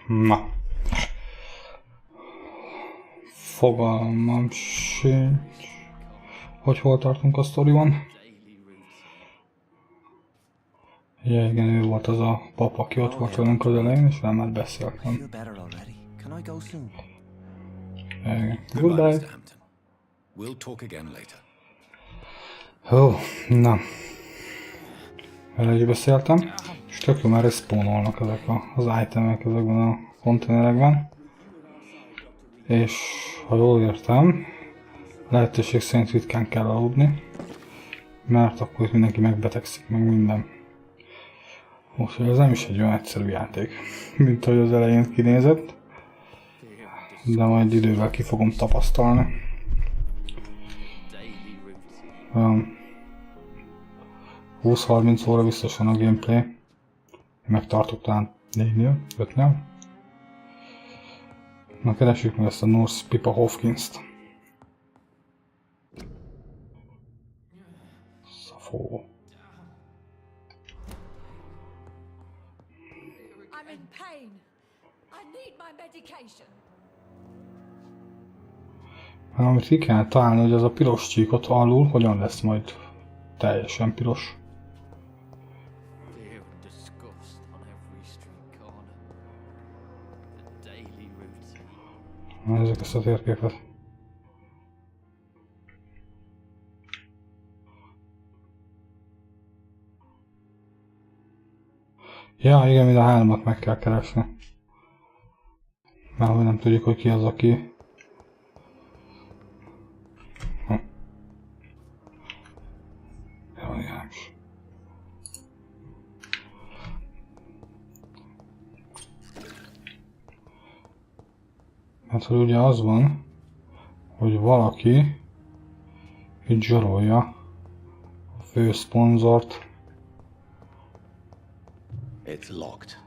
Na. Fogalmam sincs, hogy hol tartunk a sztoriban. Ja, igen, ő volt az a pap, aki ott volt velünk az elején, és velem már beszéltem. Igen. Goodbye. Ó, na. Vele is beszéltem, és tök jó, már respawnolnak ezek az itemek ezekben a konténerekben. És ha jól értem, lehetőség szerint ritkán kell aludni, mert akkor mindenki megbetegszik, meg minden. Úgyhogy ez nem is egy olyan egyszerű játék, mint ahogy az elején kinézett, de majd idővel ki fogom tapasztalni. 20-30 óra biztosan a gameplay, megtartok talán 4-nél, 5-nél. Na, keressük meg ezt a North Pipa Hopkins-t. Szafó. Amit ki kell találni, hogy az a piros csíkot alul hogyan lesz majd teljesen piros. Nézzük ezt a térképet. Ja, igen, mind a hármat meg kell keresni. Mert hogy nem tudjuk, hogy ki az, aki... Ja, igen. Hát, hogy ugye az van, hogy valaki itt zsarolja a fő szponzort. It's locked.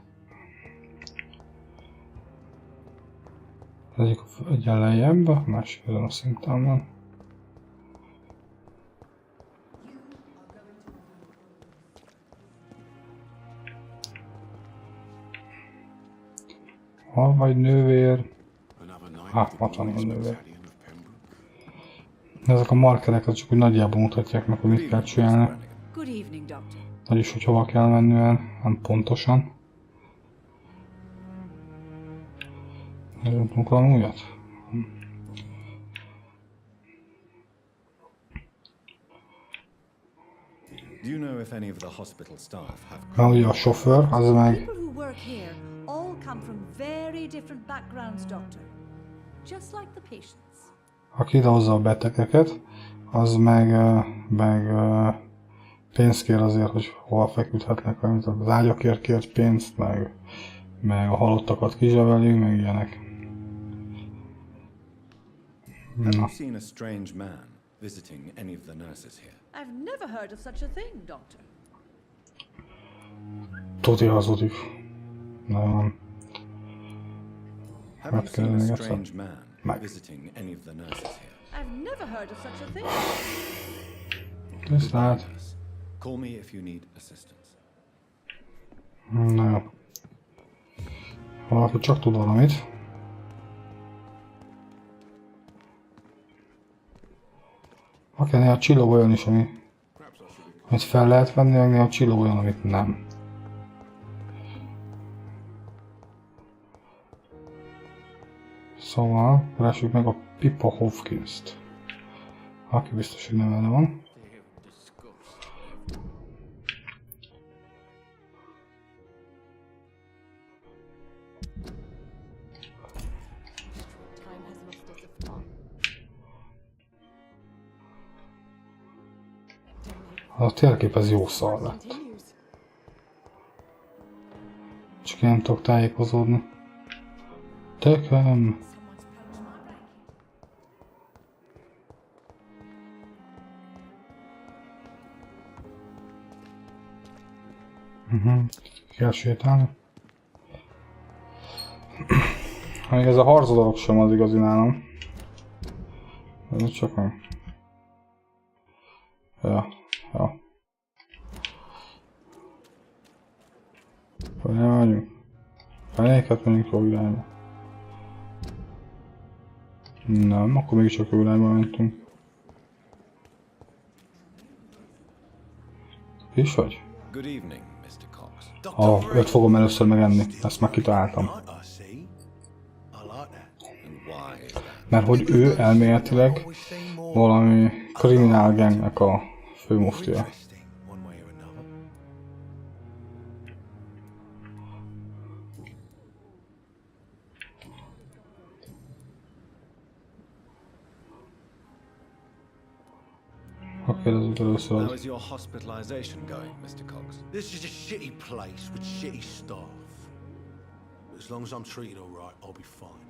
Egyik egyen lejjebb, a másik ezen a szinten van. Hol vagy nővér? Ott van a nővér. Ezek a markerek az csak úgy nagyjából mutatják meg, hogy mit kell csinálni. Vagyis, hogy hova kell menni, nem pontosan. Nézzünk valami újat? Mert ugye a sofőr, az meg... Aki idehozza a betegeket, az meg pénzt kér azért, hogy hol feküdhetnek, mint az ágyakért kért pénzt, meg a halottakat kizsebeli, meg ilyenek. Na. Tuti hazudik. Na. Hát kell még egyszer. Meg. Tisztelt. Na jó. Valaki csak tud valamit. Akár néha csillog olyan is, amit fel lehet venni, meg néha csillog olyan, amit nem. Szóval, keressük meg a Pipa Hopkins-t. Aki biztos, hogy nem vele van. A térkép ez jó szar lett. Csak én nem tudok tájékozódni. Tököm! Kell sétálni. Még ez a harc dolog sem az igazi nálam. Ez csak nem. Ja. Hogy nem vagyunk. Fenéket menjünk jó irányba. Nem, akkor mégiscsak jó irányba mentünk. És vagy? Őt fogom először megenni, ezt már kitaláltam. Mert hogy ő elméletileg valami kriminál gangnek a főmuftija. How is your hospitalization going, Mr. Cox? This is a shitty place with shitty staff. As long as I'm treated all right, I'll be fine.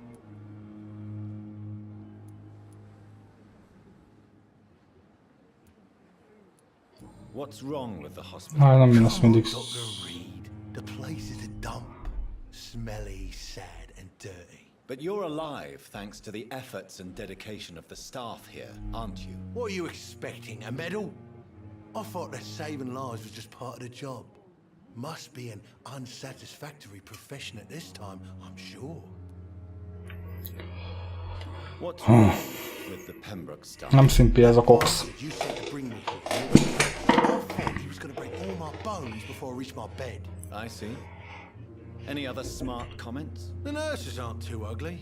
What's wrong with the hospital? Nem, én azt mindig... Dr. Reed, the place is a dump. Smelly, sad and dirty. But you're alive thanks to the efforts and dedication of the staff here, aren't you? What are you expecting, a medal? I thought that saving lives was just part of the job. Must be an unsatisfactory profession at this time, I'm sure. What's wrong with the Pembroke staff? Nem szimpi ez a Cox. You said to bring me here. I thought he was going to break all my bones before I reached my bed. I see. Any other smart comments? The nurses aren't too ugly.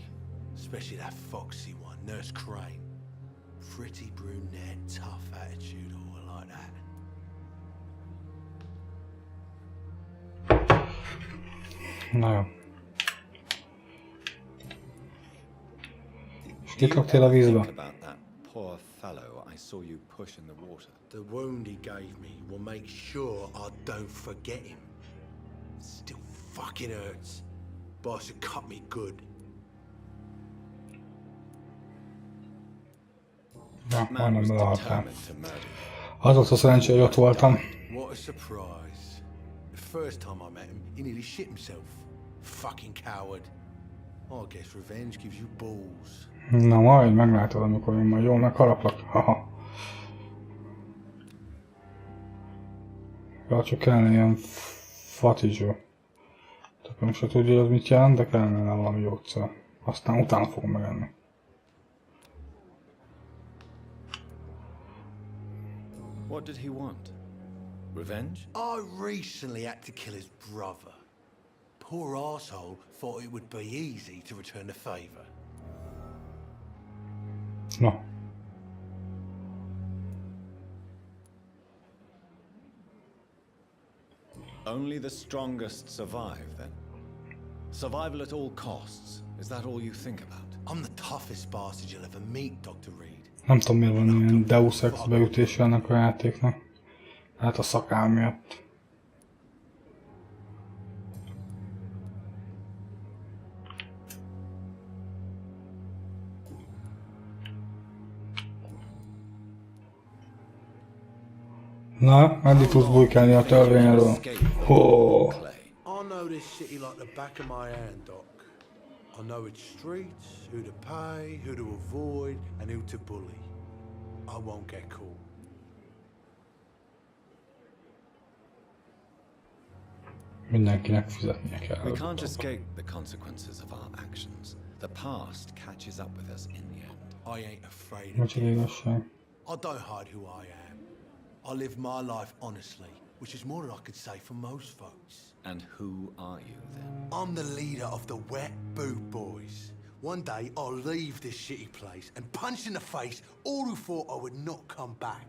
Especially that foxy one, Nurse Crane. Pretty brunette, tough attitude, all like that. Na jó. És kikaptél a vízbe? The wound he gave me will make sure I don't forget him. Still fucking hurts. Boss should cut me good. Na, majdnem belehaltál. Az volt a szerencsé, hogy ott voltam. What a surprise. The first time I met him, he nearly shit himself. Fucking coward. I guess revenge gives you balls. Na majd meglátod, amikor én majd jól megharaplak. Haha. Ja, csak kellene ilyen fatizső. Tököm se tudja, hogy mit jelent, de kellene valami gyógyszer. Aztán utána fogom megenni. What did he want? Revenge? I recently had to kill his brother. Poor arsehole thought it would be easy to return the favor. Na. Only the strongest survive, then? Survival at all costs. Is that all you think about? I'm the toughest bastard you'll ever meet, Dr. Reed. Nem tudom, miért van ilyen Deus Ex beütése ennek a játéknak. Hát a szakál miatt. Na, meddig tudsz bujkálni a törvényről? Ho! I know this city like the back of my hand, Doc. I know its streets, who to pay, who to avoid, and who to bully. I won't get caught. Mindenkinek fizetnie kell. We can't escape the consequences of our actions. The past catches up with us in the end. I ain't afraid of Micsoda death. igazság. I don't hide who I am. I live my life honestly, which is more than I could say for most folks. And who are you, then? I'm the leader of the Wet Boot Boys. One day I'll leave this shitty place and punch in the face all who thought I would not come back.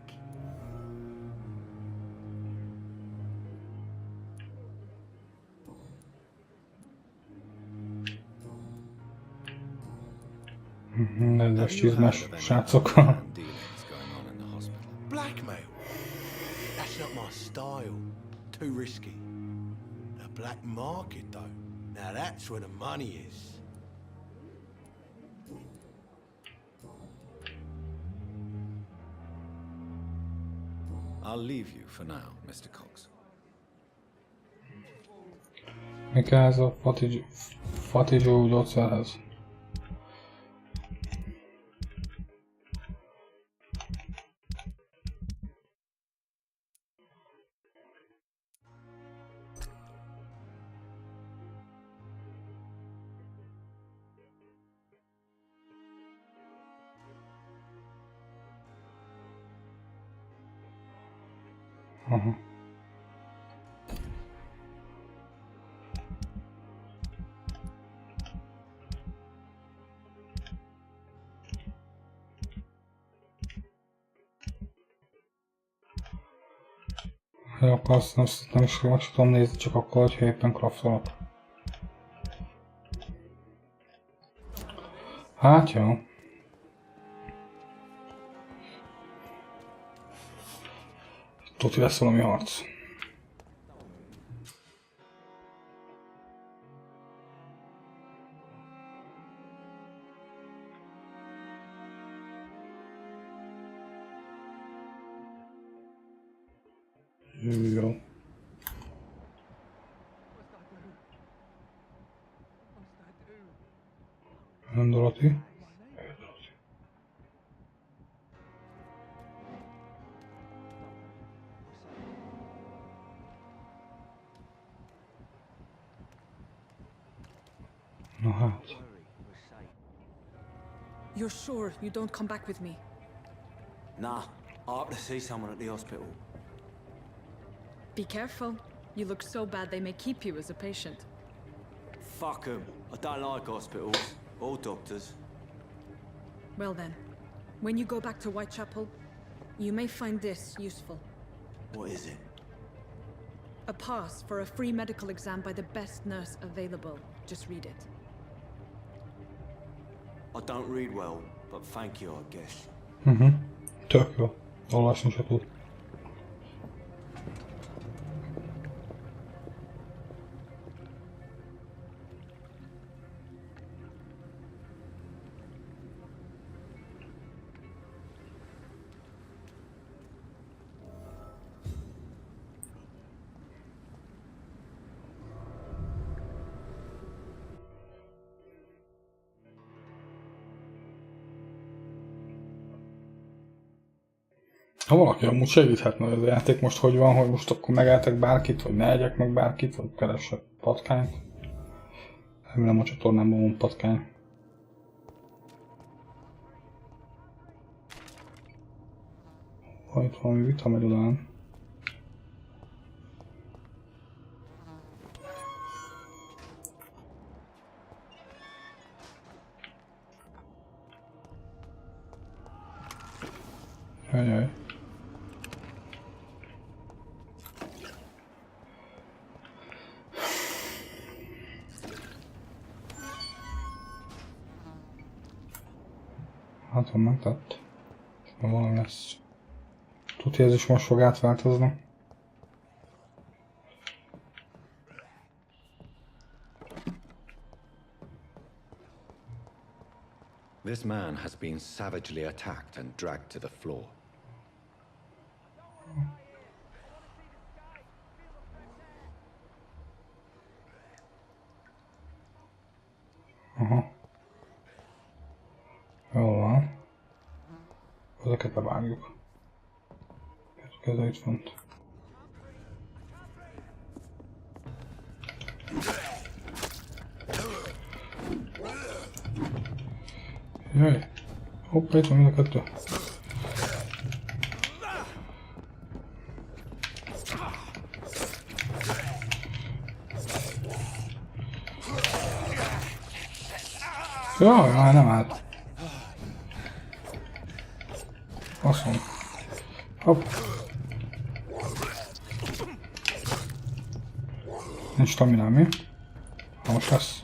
Nedves csizmás srácokkal. Blackmail? That's not my style. Too risky. The black market, though. Now that's where the money is. I'll leave you for now, Mr. Cox. Mi kell ez a Fatizsó gyógyszerhez. Aha. Ja, akkor azt nem is meg tudom nézni, csak akkor, hogyha éppen craftolok. Hát jó. Tuti lesz valami harc. Jó. Dorothy. Na hát. You're sure you don't come back with me? Nah, I have to see someone at the hospital. Be careful. You look so bad they may keep you as a patient. Fuck 'em. I don't like hospitals or doctors. Well then, when you go back to Whitechapel, you may find this useful. What is it? A pass for a free medical exam by the best nurse available. Just read it. I don't read well, but thank you, I guess. Tök jó. Olvasni se tud. Ha valaki amúgy segíthetne, hogy a játék most hogy van, hogy most akkor megálltak bárkit, vagy ne egyek meg bárkit, vagy keressek patkányt. Remélem a csatornámban van patkány. Ha itt valami vita megy odán. Jajjaj. Hát van megtett. És már valami lesz. Tuti, ez is most fog átváltozni. This man has been savagely attacked and dragged to the floor. Aha. Jól van. Ezeket bevágjuk. Ez itt font. Jaj. Hoppá, itt van mind a kettő. Jaj, nem állt. Faszom. Hopp. Nincs staminám, mi? Ha most lesz.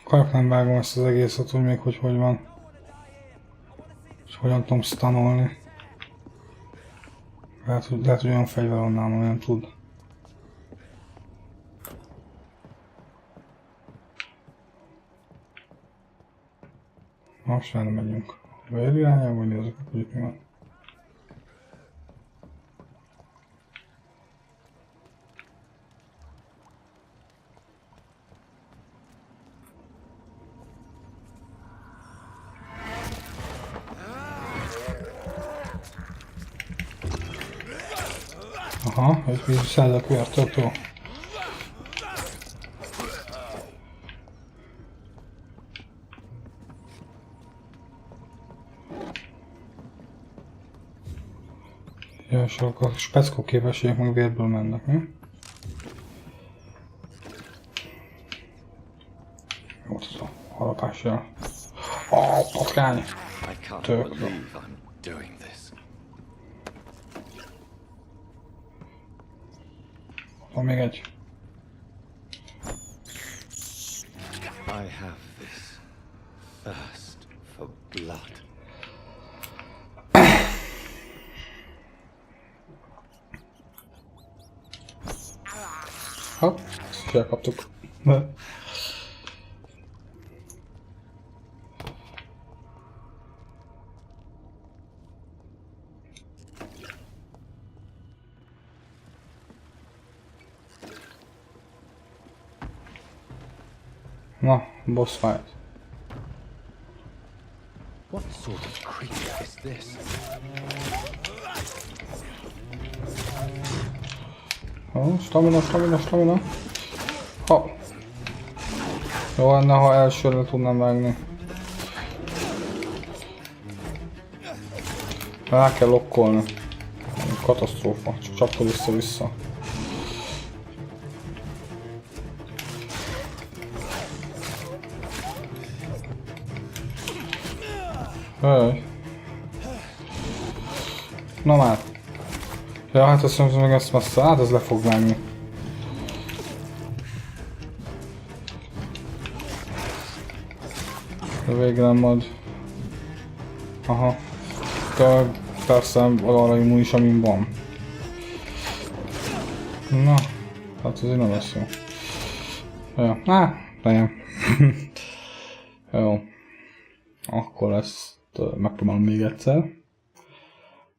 Kajak nem vágom ezt az egészet, hogy még hogy van. És hogyan tudom stanolni. Lehet, hogy olyan fegyver van nálam, olyan tud. Most már nem megyünk. A vér irányába, vagy nézzük, hogy itt mi van. Aha, és visszaállok vértől. Ja, és akkor a speckó képességek meg vérből mennek, mi? Jó, ez a harapással. Patkány! I can't Tök. believe I'm doing this. Van még egy. I have this thirst for blood. Hopp, ezt is elkaptuk. Na, boss fight. What sort of creature is this? Jó, stamina. Ha. Jó lenne, ha elsőre tudnám vágni. Rá kell lokkolni. Katasztrófa, csak csapta vissza-vissza. Jaj. Na már. Ja, hát azt mondom, meg ezt messze. Hát ez le fog menni. De végre nem ad. Aha. De persze arra immun is, amin van. Na. Hát ez így nem lesz jó. Ja. Legyen. Jó. Akkor ezt megpróbálom még egyszer.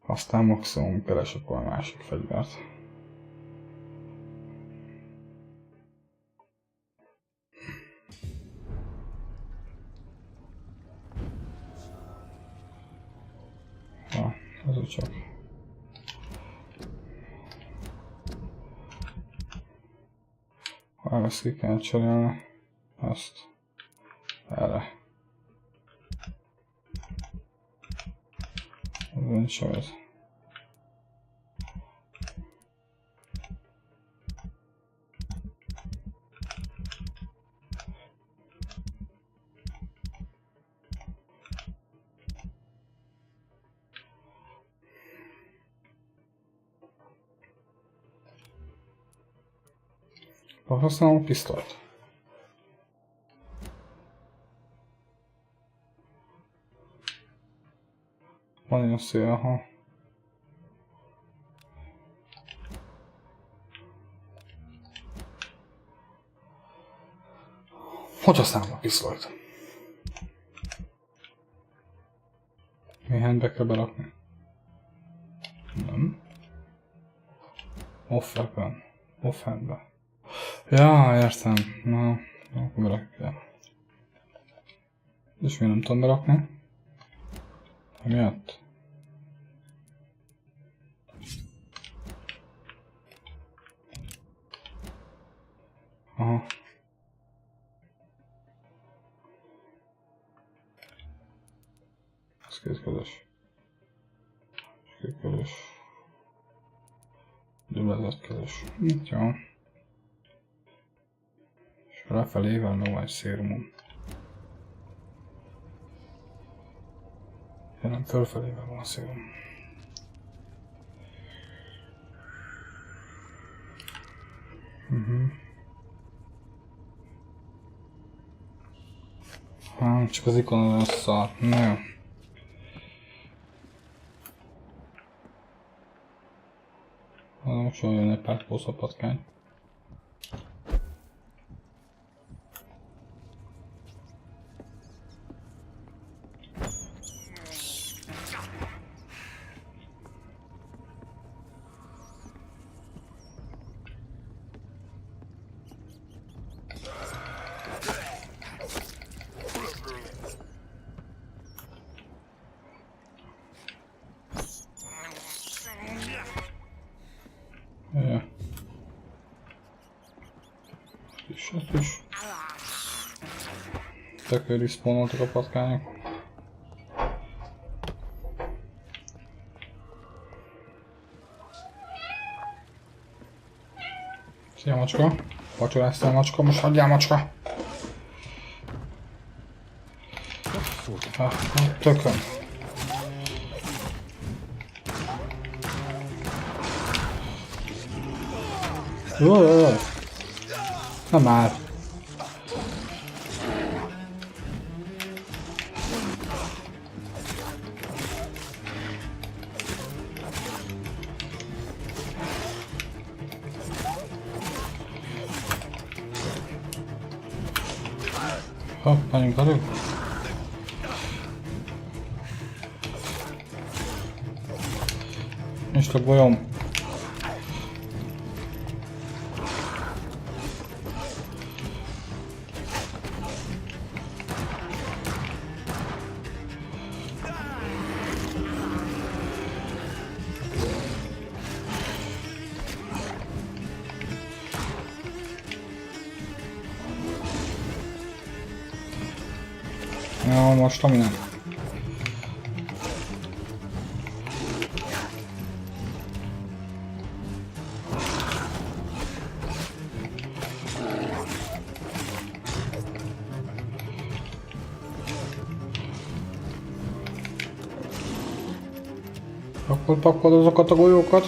Aztán maximum keresek valami másik fegyvert. Na, ez úgy csak. Ezt ki kell cserélni. Ezt. Erre. Ez nincs ez. Használom a pisztolyt. Van ilyen szél, aha. Hogy használom a pisztolyt? Milyen be kell berakni? Nem. Off weapon. Off handbe. Ja, értem. Na, akkor berakjuk el. És mi nem tudom berakni? Miatt? Aha. Ez kétkezes. Kétkezes. Gyulladatkezes. Itt jó. És lefelével novás szérumom. Ja, nem, fölfelével van a szérum. Csak az ikon az szar. Na. Most jön egy pár pószapatkány. Ja. Ezt is. Tökő respawnoltak a patkányok. Szia macska! Vacsoráztál macska, most hagyjál macska! Tököm! Jaj! Nem már! Hopp, menjünk elő! Nincs a golyom! Ja, most ami nem. Akkor pakkod azokat a golyókat.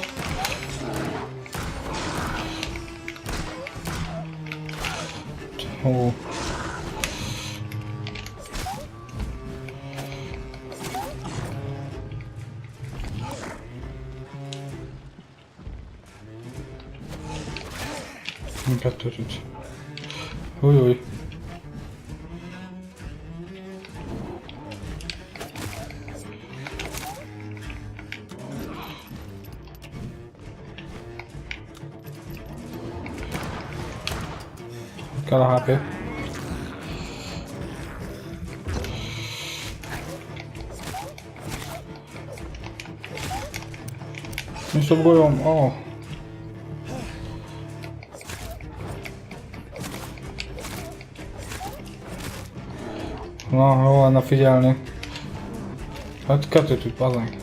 Ó. Kettőt üt. Új. Kell a HP. Nincs több golyóm. Oh. Na, jó lenne figyelni. Hát kettőt üt, bazdmeg.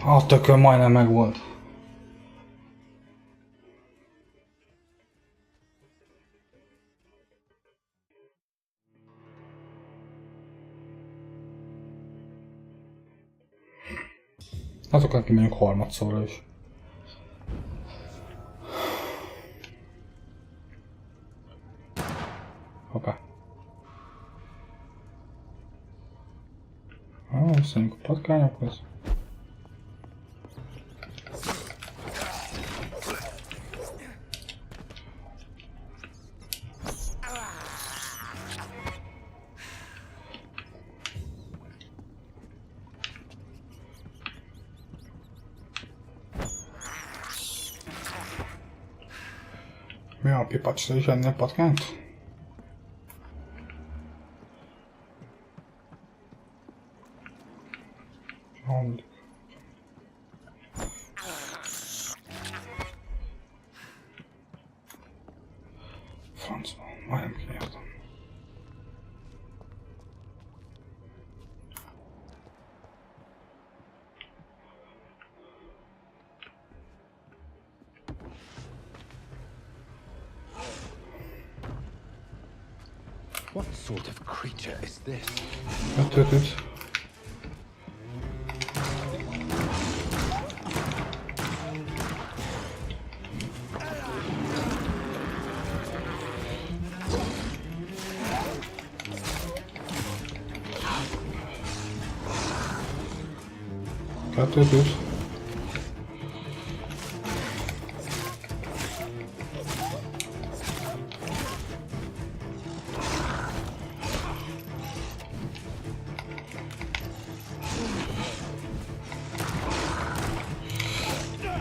A tökön majdnem megvolt. Hát akkor kimegyünk harmadszorra is. Hoppá. Visszajönk a patkányokhoz. Mi a pipacsra is ennél patkányt? Francba, majdnem kiértem. What sort of creature is this? Kettőt üt. Kettőt üt.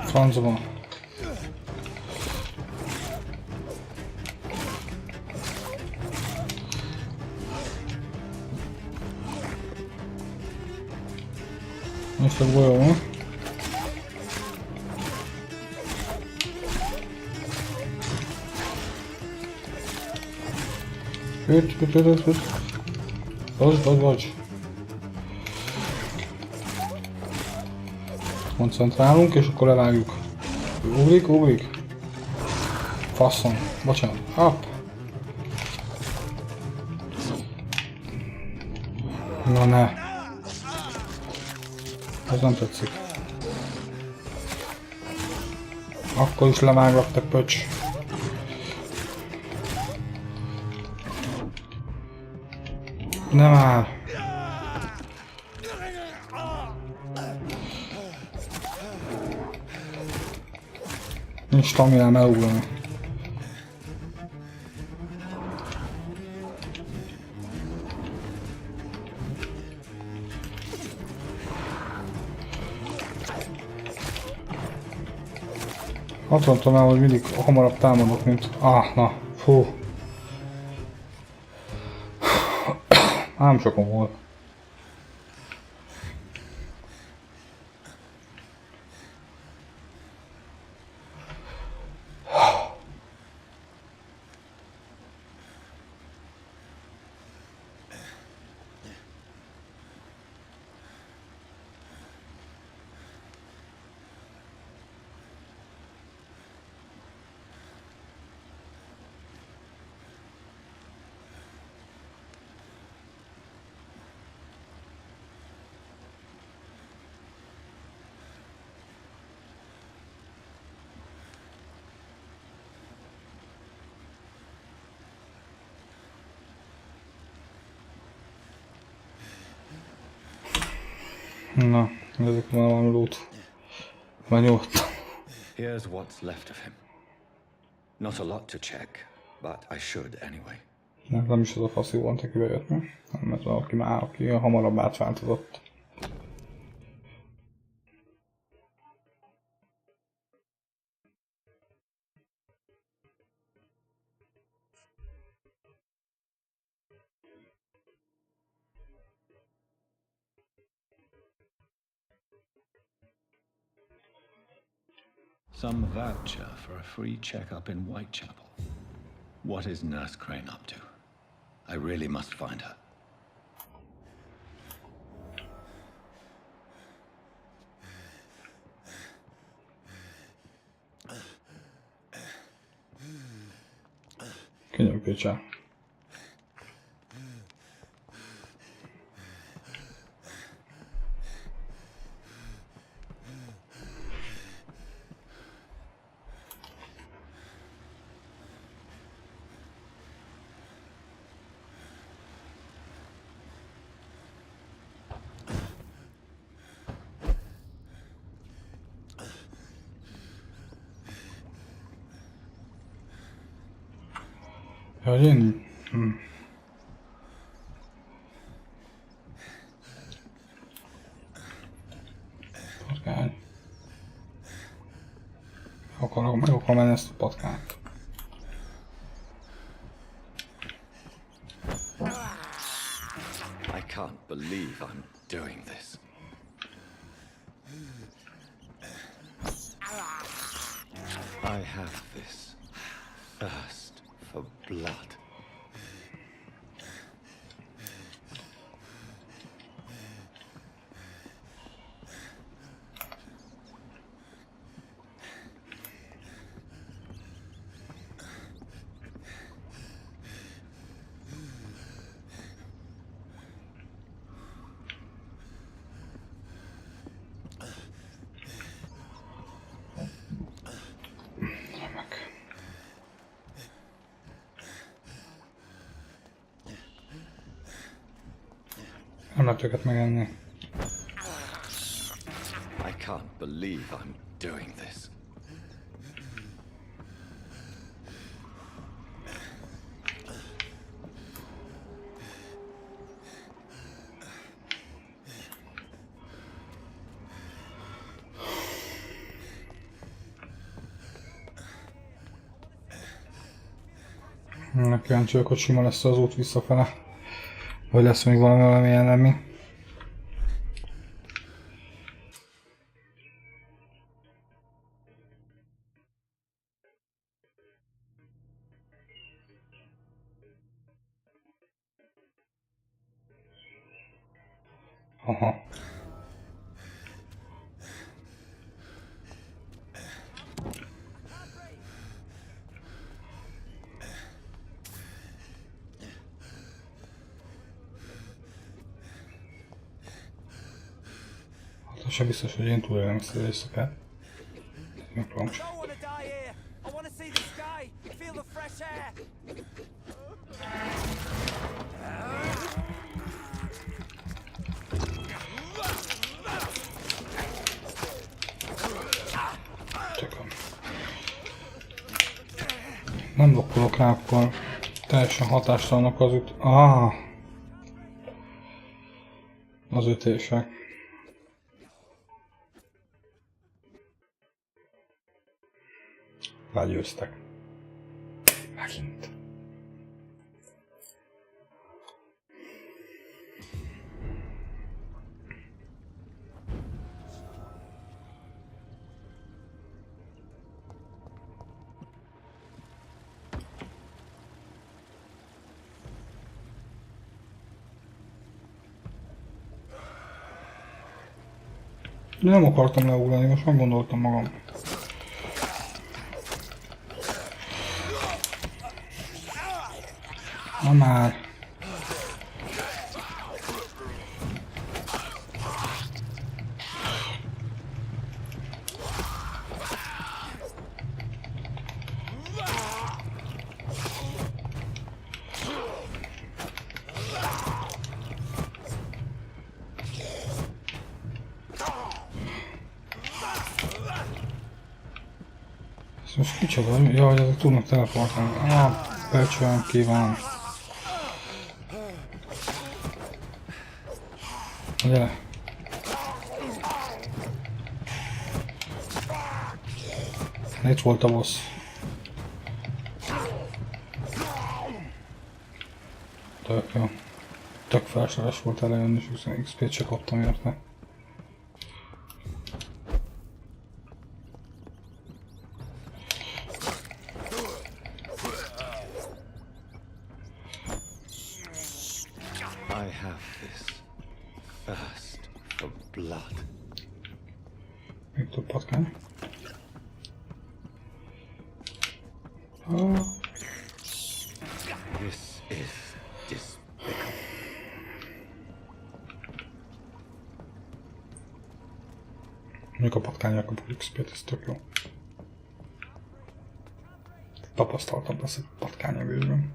Francba. Nincs több golyó, mi? Üt. Bocs. Koncentrálunk, és akkor levágjuk. Ugrik. Faszom. Bocsánat. Hopp. Na ne. Ez nem tetszik. Akkor is leváglak, te pöcs. Nem már. Nincs staminám elugrani. Azt mondtam el, hogy mindig hamarabb támadok, mint... na, fú. Nem sokan volt. Na, ezek van valami loot. Már nyugodtan. Here's what's left of him. Not a lot to check, but I should anyway. Nem is az a faszi volt, aki bejött, mi? Nem ez aki hamarabb átváltozott. Some voucher for a free checkup in Whitechapel. What is Nurse Crane up to? I really must find her. Könyörgőcsel. Hogy én... Patkány. Meg akarom menni ezt a patkányt. I can't believe I'm doing this. I have this thirst for blood. Nem lehet őket megenni. I can't believe I'm doing this. Kíváncsi vagyok, hogy sima lesz az út visszafele. Vagy lesz még valami elemi. Aha. Hát az sem biztos, hogy én túlélem ezt az éjszakát. Megpróbálom csak. I want to die here. I want to see the sky, feel the fresh air. Csak nem blokkolok rá, akkor teljesen hatástalanok az az ütések. Legyőztek. Megint. De nem akartam leugrani, most meggondoltam magam. Na már. Ez most kicsoda? Jaj, ezek tudnak teleportálni. Becsülem kívánom. Gyere! Itt volt a boss. Tök jó. Tök felesleges volt elejönni, és 20 XP-t csak kaptam érte. I have this thirst for blood. Még több patkány. This is despicable. Mondjuk a patkányra kapok XP-t, ez tök jó. Tapasztaltabb lesz egy patkányevésben.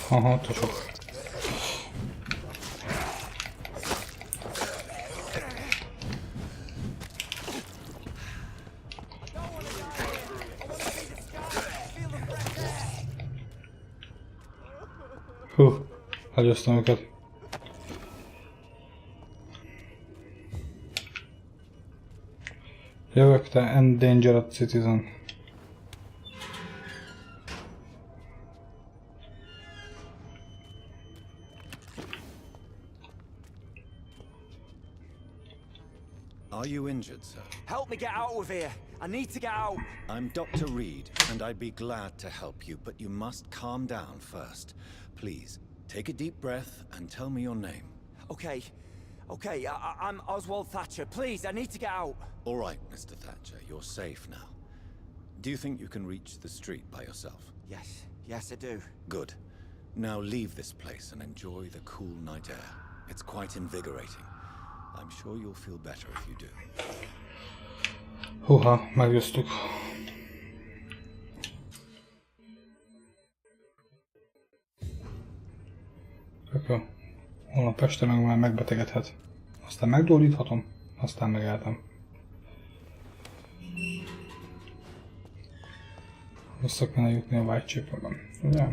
Aha, to sok. Hú, hagyoztam őket. Jövök, te endangered citizen. Are you injured, sir? Help me get out of here. I need to get out. I'm Dr. Reed, and I'd be glad to help you, but you must calm down first. Please, take a deep breath and tell me your name. Okay. I'm Oswald Thatcher. Please, I need to get out. All right, Mr. Thatcher, you're safe now. Do you think you can reach the street by yourself? Yes, I do. Good. Now leave this place and enjoy the cool night air. It's quite invigorating. I'm sure you'll feel better if you do. Húha, meggyőztük. Tök jó. Holnap este meg már megbetegedhet. Aztán meggyógyíthatom, aztán megeltem. Vissza kellene jutni a Whitechapel-ben, ugye?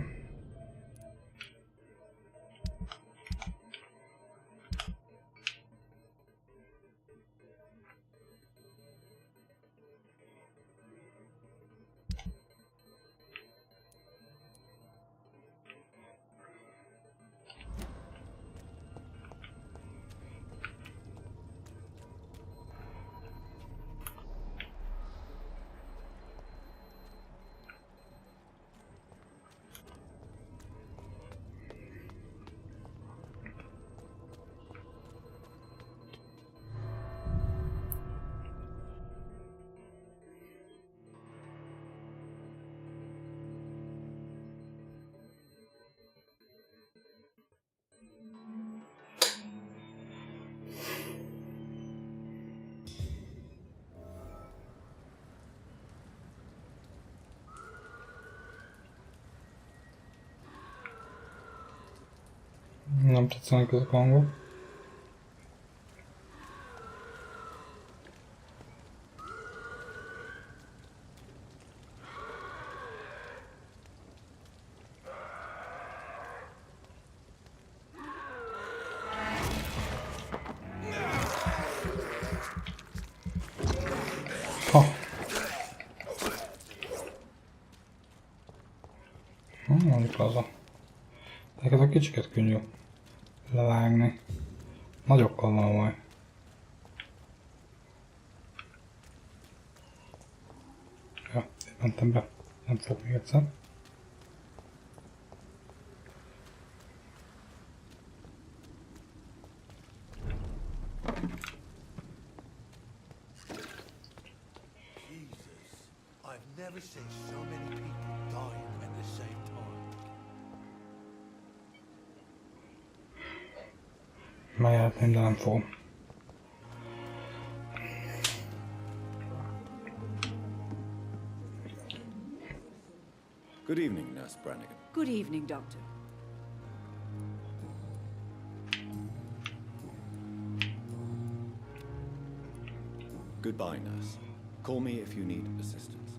Nem tetszenek ezek a hangok. Ha! Mondjuk az a... Ezeket a kicsiket könnyű levágni. Nagyokkal van a baj. Ja, mentem be. Nem fog még egyszer. Jesus, I've never seen so many people dying at the same time. Megjelentném, de nem fogom. Good evening, Nurse Brannigan. Good evening, Doctor. Goodbye, Nurse. Call me if you need assistance.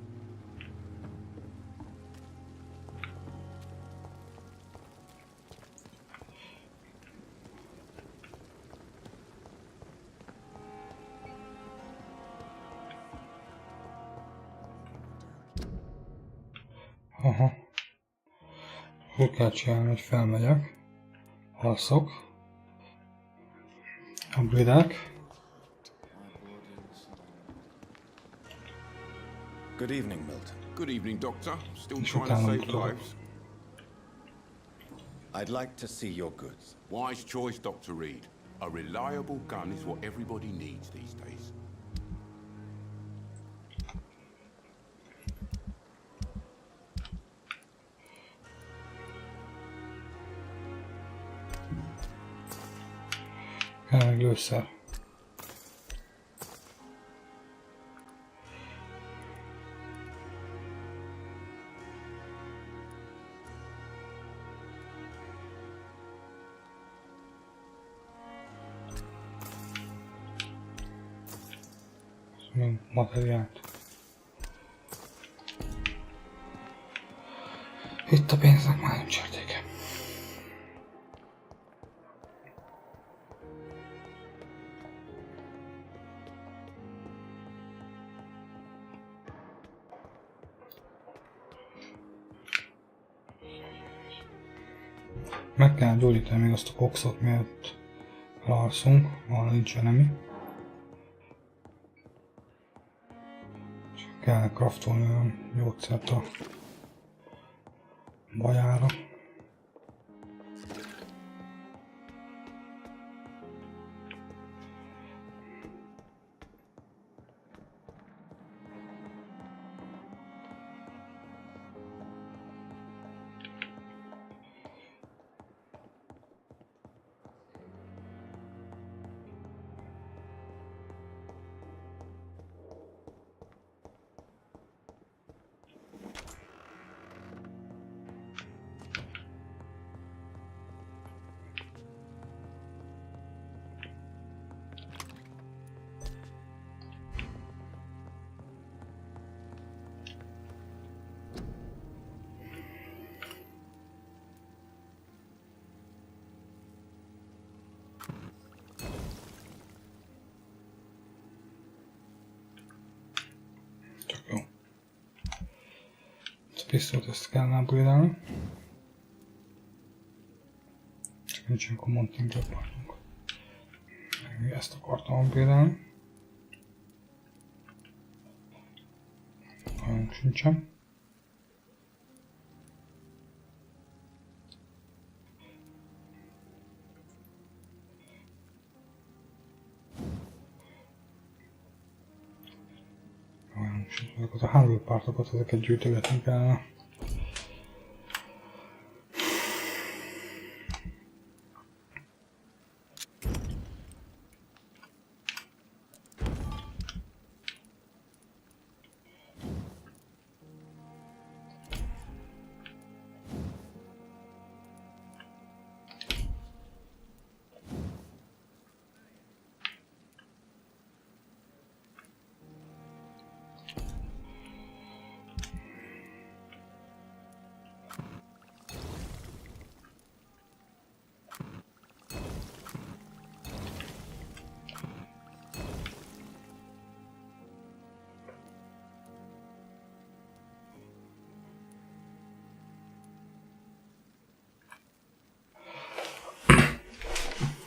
Aha. Úgy kell csinálni, hogy felmegyek. Alszok. Upgrade-elek. Good evening, Milton. Good evening, Doctor. Still És trying to utána save mutatok. lives? I'd like to see your goods. Wise choice, Dr. Reed. A reliable gun is what everybody needs these days. Kell meg lőszer. Mind materiált. Itt a pénznek már nincs értéke. Meg kell gyógyítani még azt a kokszot, mielőtt elalszunk, ahol nincs enemi. Csak kell craftolni olyan gyógyszert a bajára. Csak jó. Ezt a pisztolyt ezt kellene upgrade-elni. Csak nincsen commanding gyapartunk. Még ezt akartam upgrade-elni. Olyan sincsen. Azokat a hardware partokat, ezeket gyűjtögetni kellene.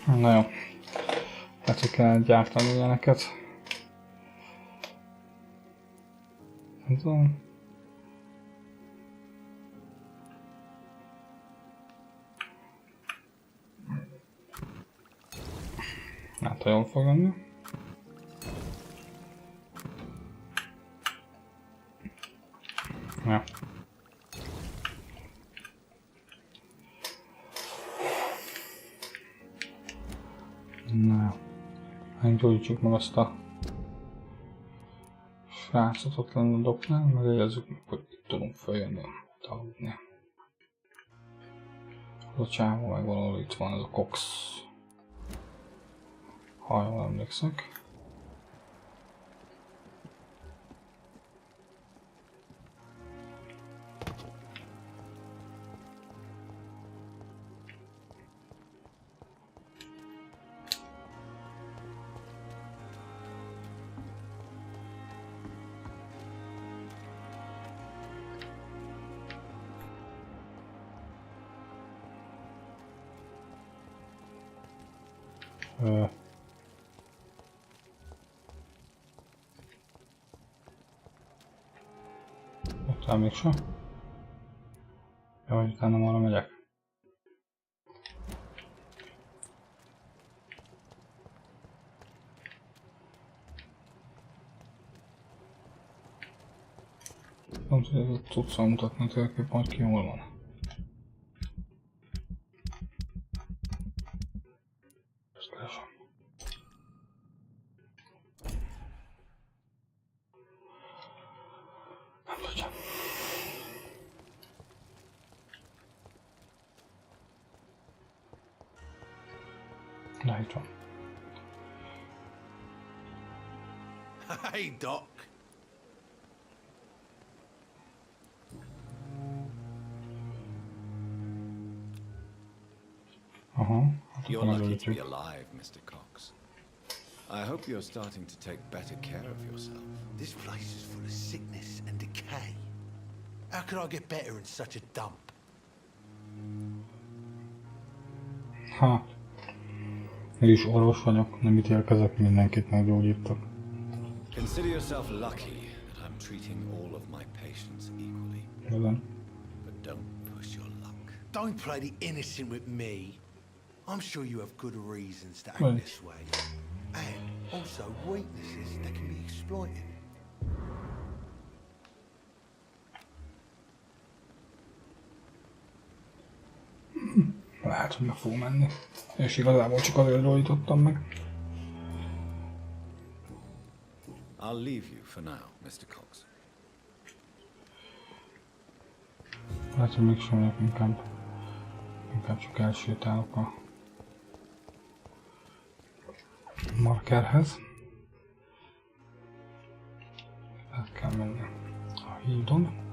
Na jó. Hát, hogy kell gyártani ilyeneket. Nem tudom. Hát, ha jól fog lenni. Ja. Na, gyógyítsuk meg azt a srácot ott lenne a doknál, meg jegyezzük meg, hogy itt tudunk följönni, aludni. Az a csávó meg valahol itt van, ez a Cox. Ha jól emlékszek. Talán mégsem. Jó, hogy utána arra megyek. Nem tudom, hogy tudsz mutatni tulajdonképpen, hogy ki hol van. Ezt keresem. Nem tudja. De itt van. Hey, Doc. You're lucky to be alive, Mr. Cox. I hope you're starting to take better care of yourself. This place is full of sickness and decay. How could I get better in such a dump? Hát. Én is orvos vagyok, nem ítélkezek, mindenkit meggyógyítok. Consider yourself lucky that I'm treating all of my patients equally. Igen. But don't push your luck. Don't play the innocent with me. I'm sure you have good reasons to act Right. this way. And also weaknesses that can be exploited. Lehet, hogy meg fog menni. És igazából csak azért gyógyítottam meg. I'll leave you for now, Mr. Cox. Lehet, hogy mégsem megyek, inkább csak elsétálok a markerhez. El kell menni a hídon.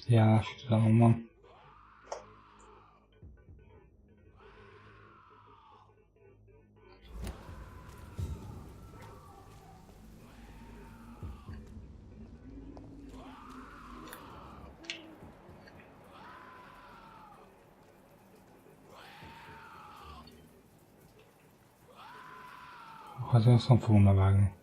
Járás tilalom van. Hát én azt nem fogom levágni.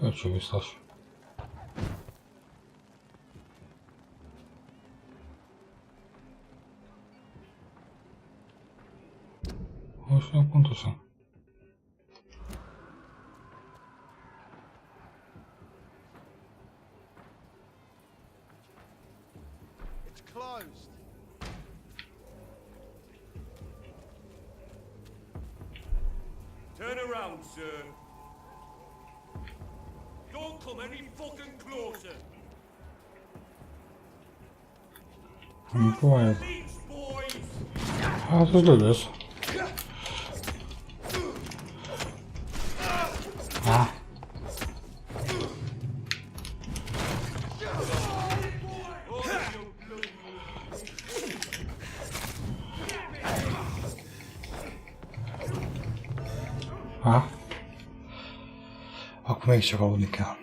Öcső biztos. Most olyan pontosan? It's closed. Turn around, sir. Don't come any fucking closer. Próbálj. Police, boys! Hát ez lögös. Akkor mégiscsak aludni kell.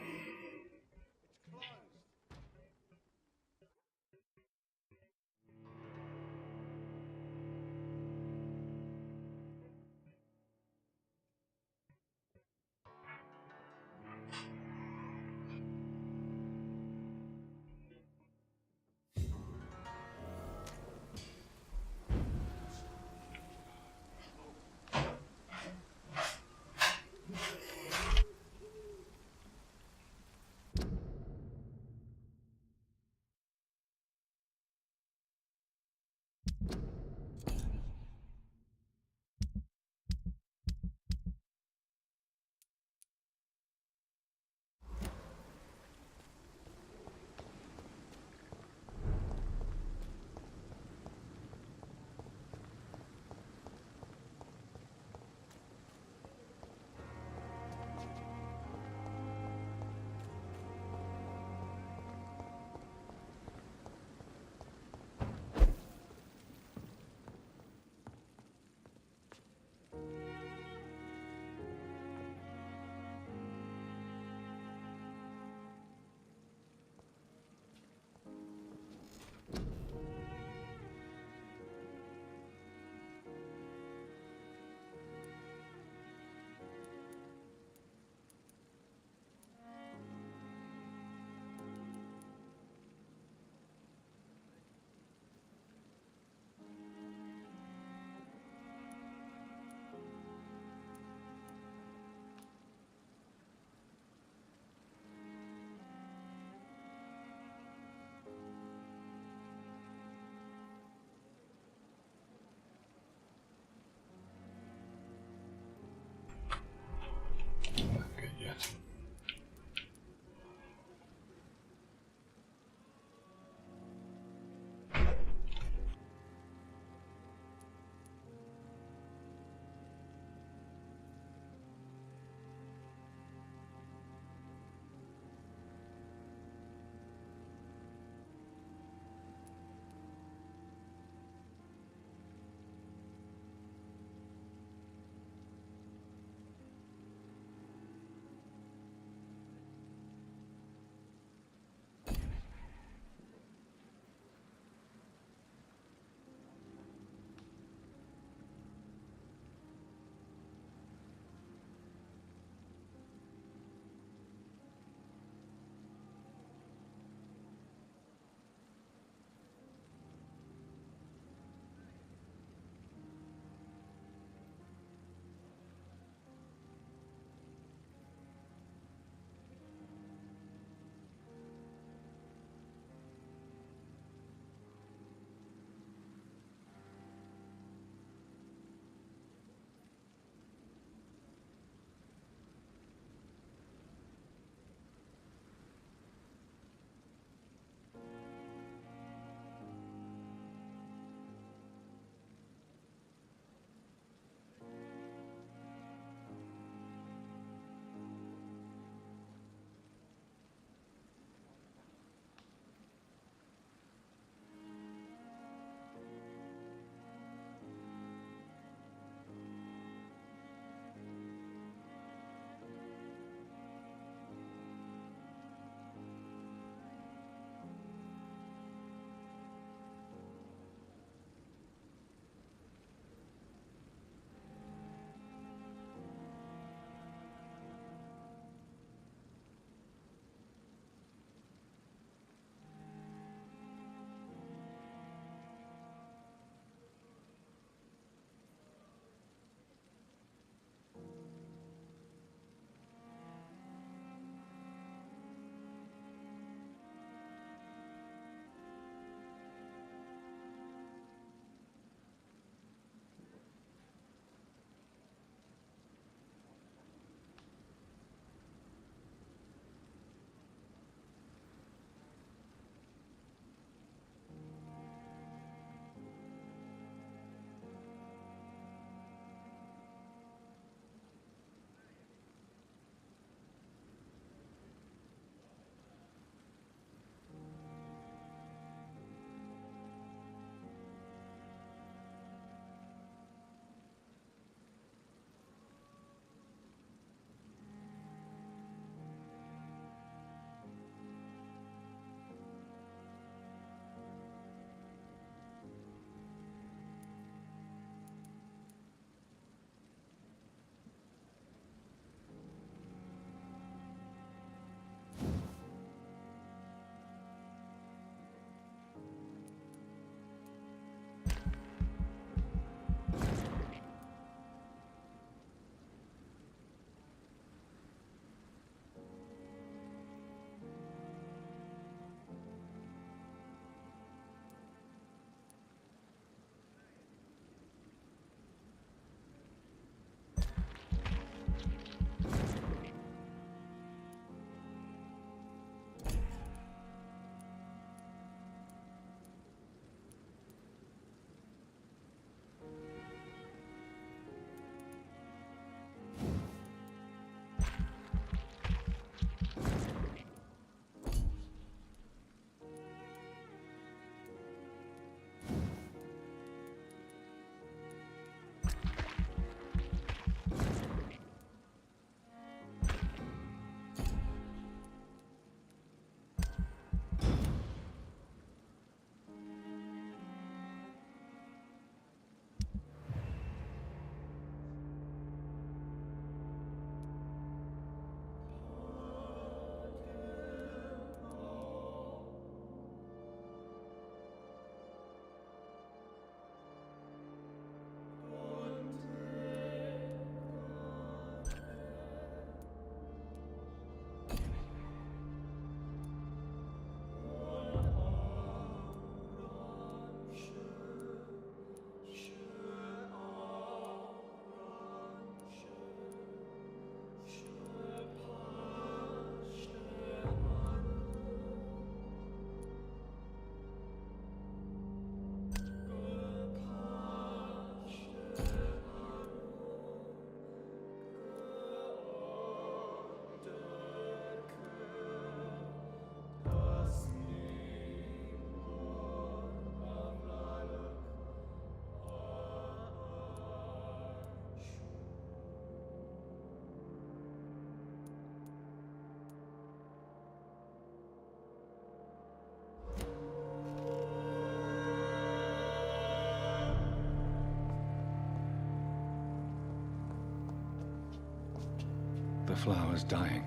The flower's dying.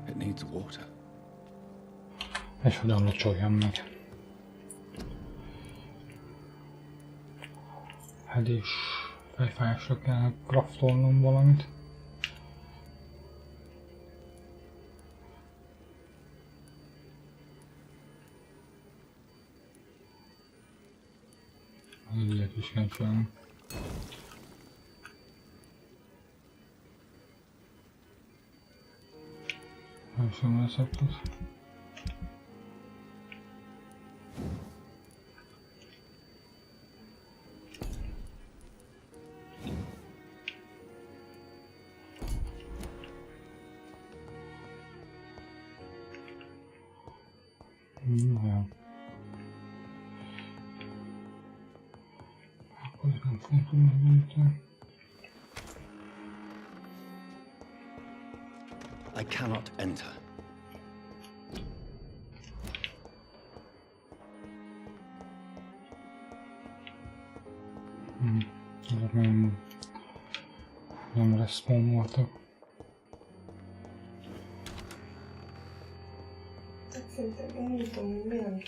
It needs water. És hogyan locsoljam meg? Hát és fejfájásra kell craftolnom valamit. Az ilyet is kell csinálni. Sem receptus. No. Akkor nem fogom tudni. I cannot enter. Ezek nem respawn voltak. Szerintem én nem tudom, hogy miért nem.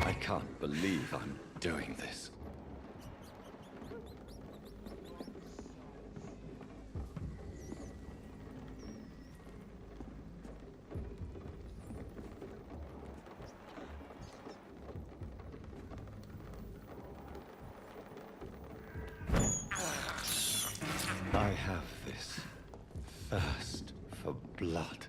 I can't believe I'm doing this. I have this thirst for blood.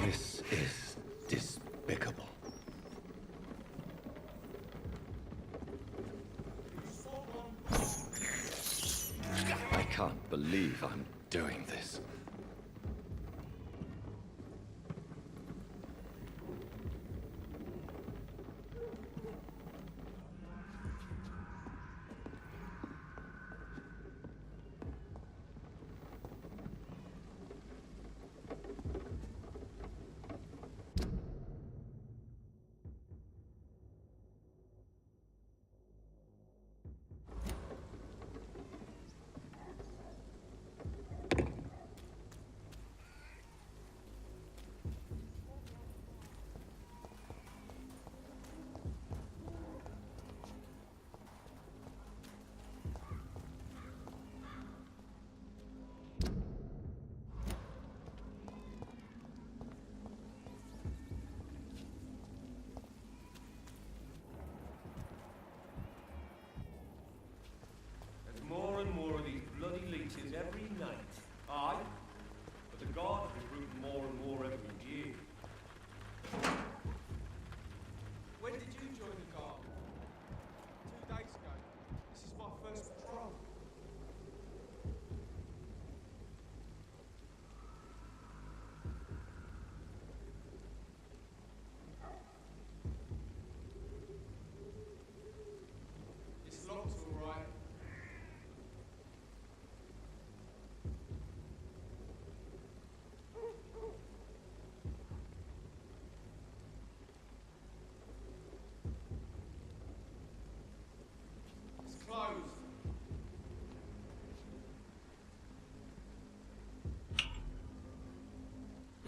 This is despicable. I can't believe I'm doing this.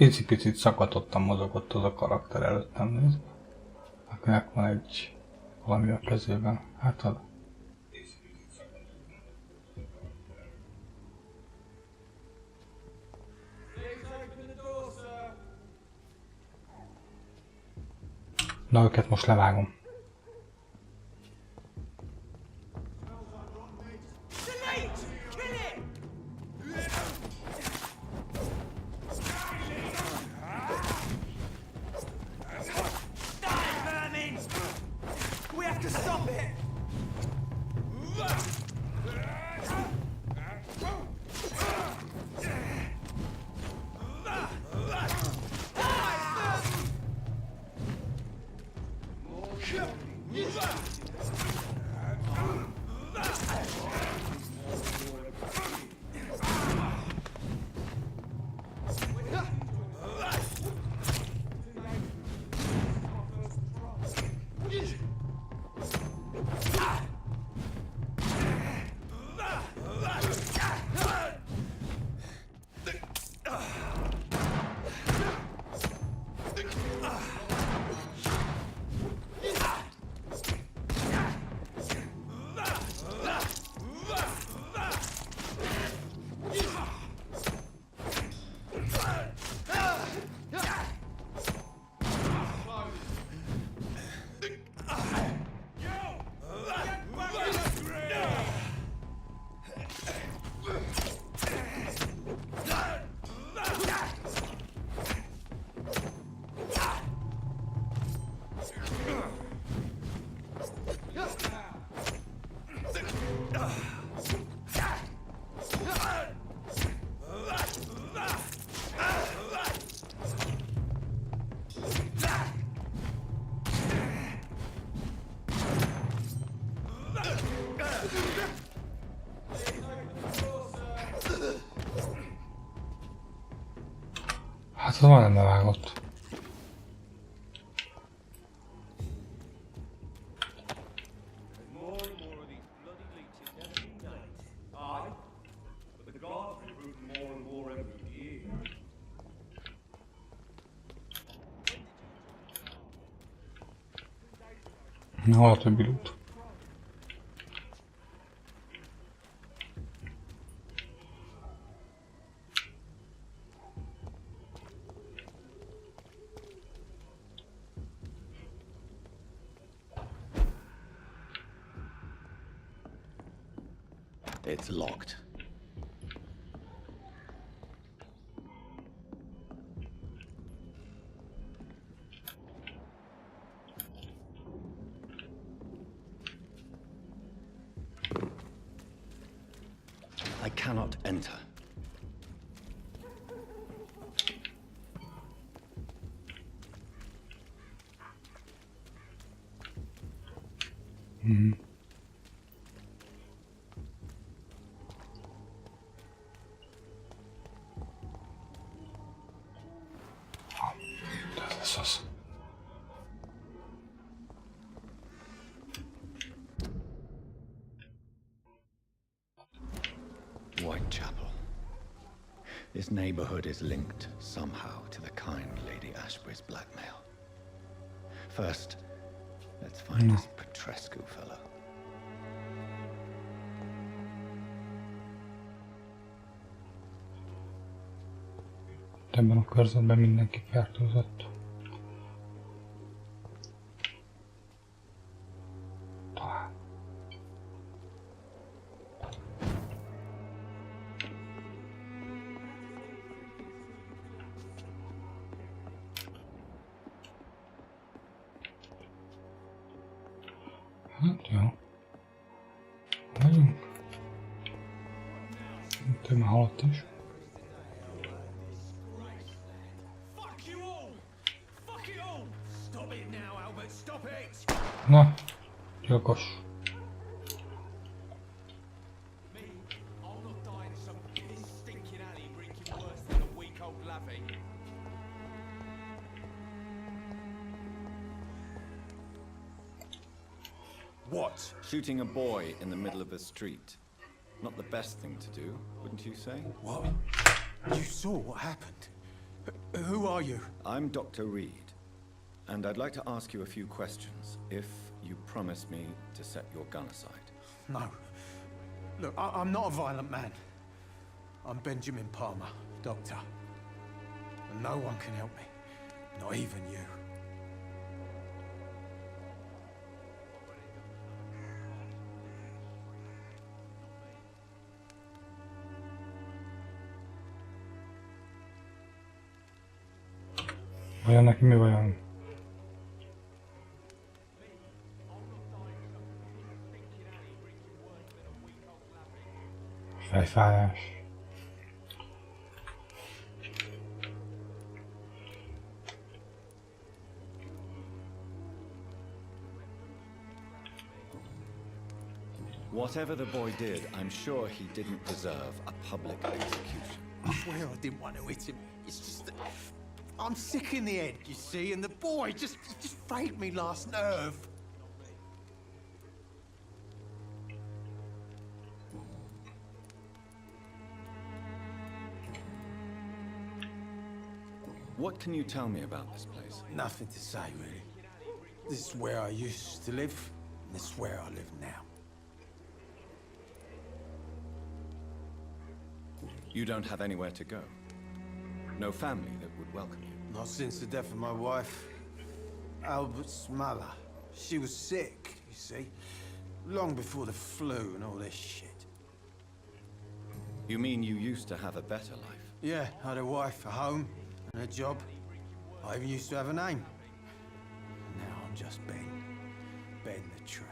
Icipicit szakadottan mozogott az a karakter előttem, nézd. Akinek van egy valami a kezében. Hát az. Na, őket most levágom. Hát az már nem bevágott. Hol a többi loot? It's locked. I cannot enter. Ez az. Whitechapel. This neighborhood is linked somehow to the kind Lady Ashbury's blackmail. First, let's find this Petrescu fellow. Ebben a körzetben mindenki fertőzött. Talán. Hát jó. Vagyunk. Itt már halott is. Na, gyilkos. What? Shooting a boy in the middle of a street. Not the best thing to do, wouldn't you say? What? You saw what happened? Who are you? I'm Dr. Reed, and I'd like to ask you a few questions, if you promise me to set your gun aside. No. Look, I'm not a violent man. I'm Benjamin Palmer, doctor. And no one can help me. Not even you. Vajon neki mi vajon? Fejfájás. Whatever the boy did, I'm sure he didn't deserve a public execution. I swear I didn't want to hit him. It's just that I'm sick in the head, you see, and the boy just frayed me last nerve. What can you tell me about this place? Nothing to say, really. This is where I used to live, and this is where I live now. You don't have anywhere to go? No family that would welcome you? Not since the death of my wife, Albert's mother. She was sick, you see. Long before the flu and all this shit. You mean you used to have a better life? Yeah, I had a wife, a home, and a job. I even used to have a name. Now I'm just Ben. Ben the Tramp.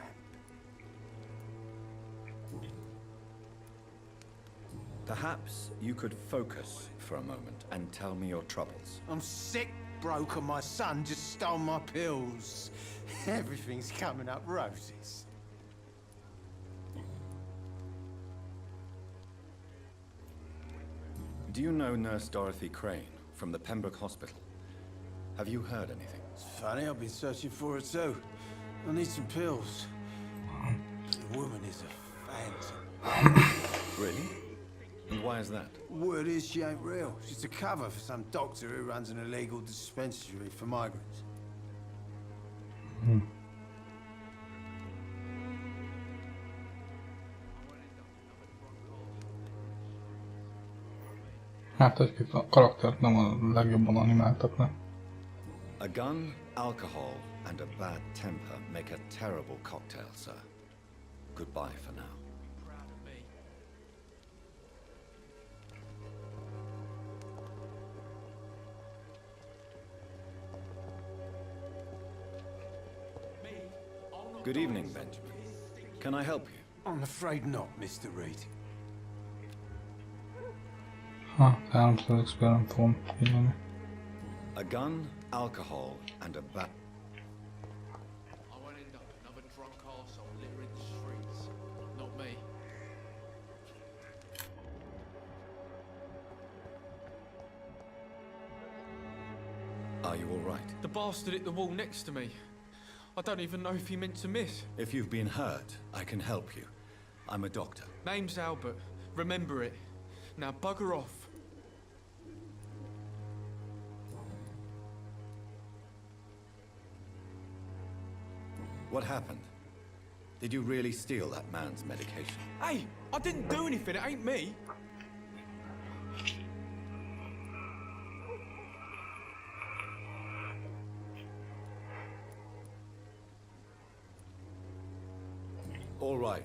Perhaps you could focus for a moment and tell me your troubles. I'm sick, broke, and my son just stole my pills. Everything's coming up roses. Do you know Nurse Dorothy Crane from the Pembroke Hospital? Have you heard anything? It's funny, I've been searching for her too. I need some pills. The woman is a phantom. Really? And why is that? Word is she ain't real. She's a cover for some doctor who runs an illegal dispensary for migrants. Hát egy-két a karaktert nem a legjobban animáltak le. A gun, alcohol, and a bad temper make a terrible cocktail, sir. Goodbye for now. Good evening, Benjamin. Can I help you? I'm afraid not, Mr. Reed. Ha, 300 nem fogom kínálni. A gun, alcohol, and a bat. I won't end up another drunk arsehole littering the streets. Not me. Are you all right? The bastard hit the wall next to me. I don't even know if he meant to miss. If you've been hurt, I can help you. I'm a doctor. Name's Albert. Remember it. Now bugger off. What happened? Did you really steal that man's medication? Hey, I didn't do anything. It ain't me. All right.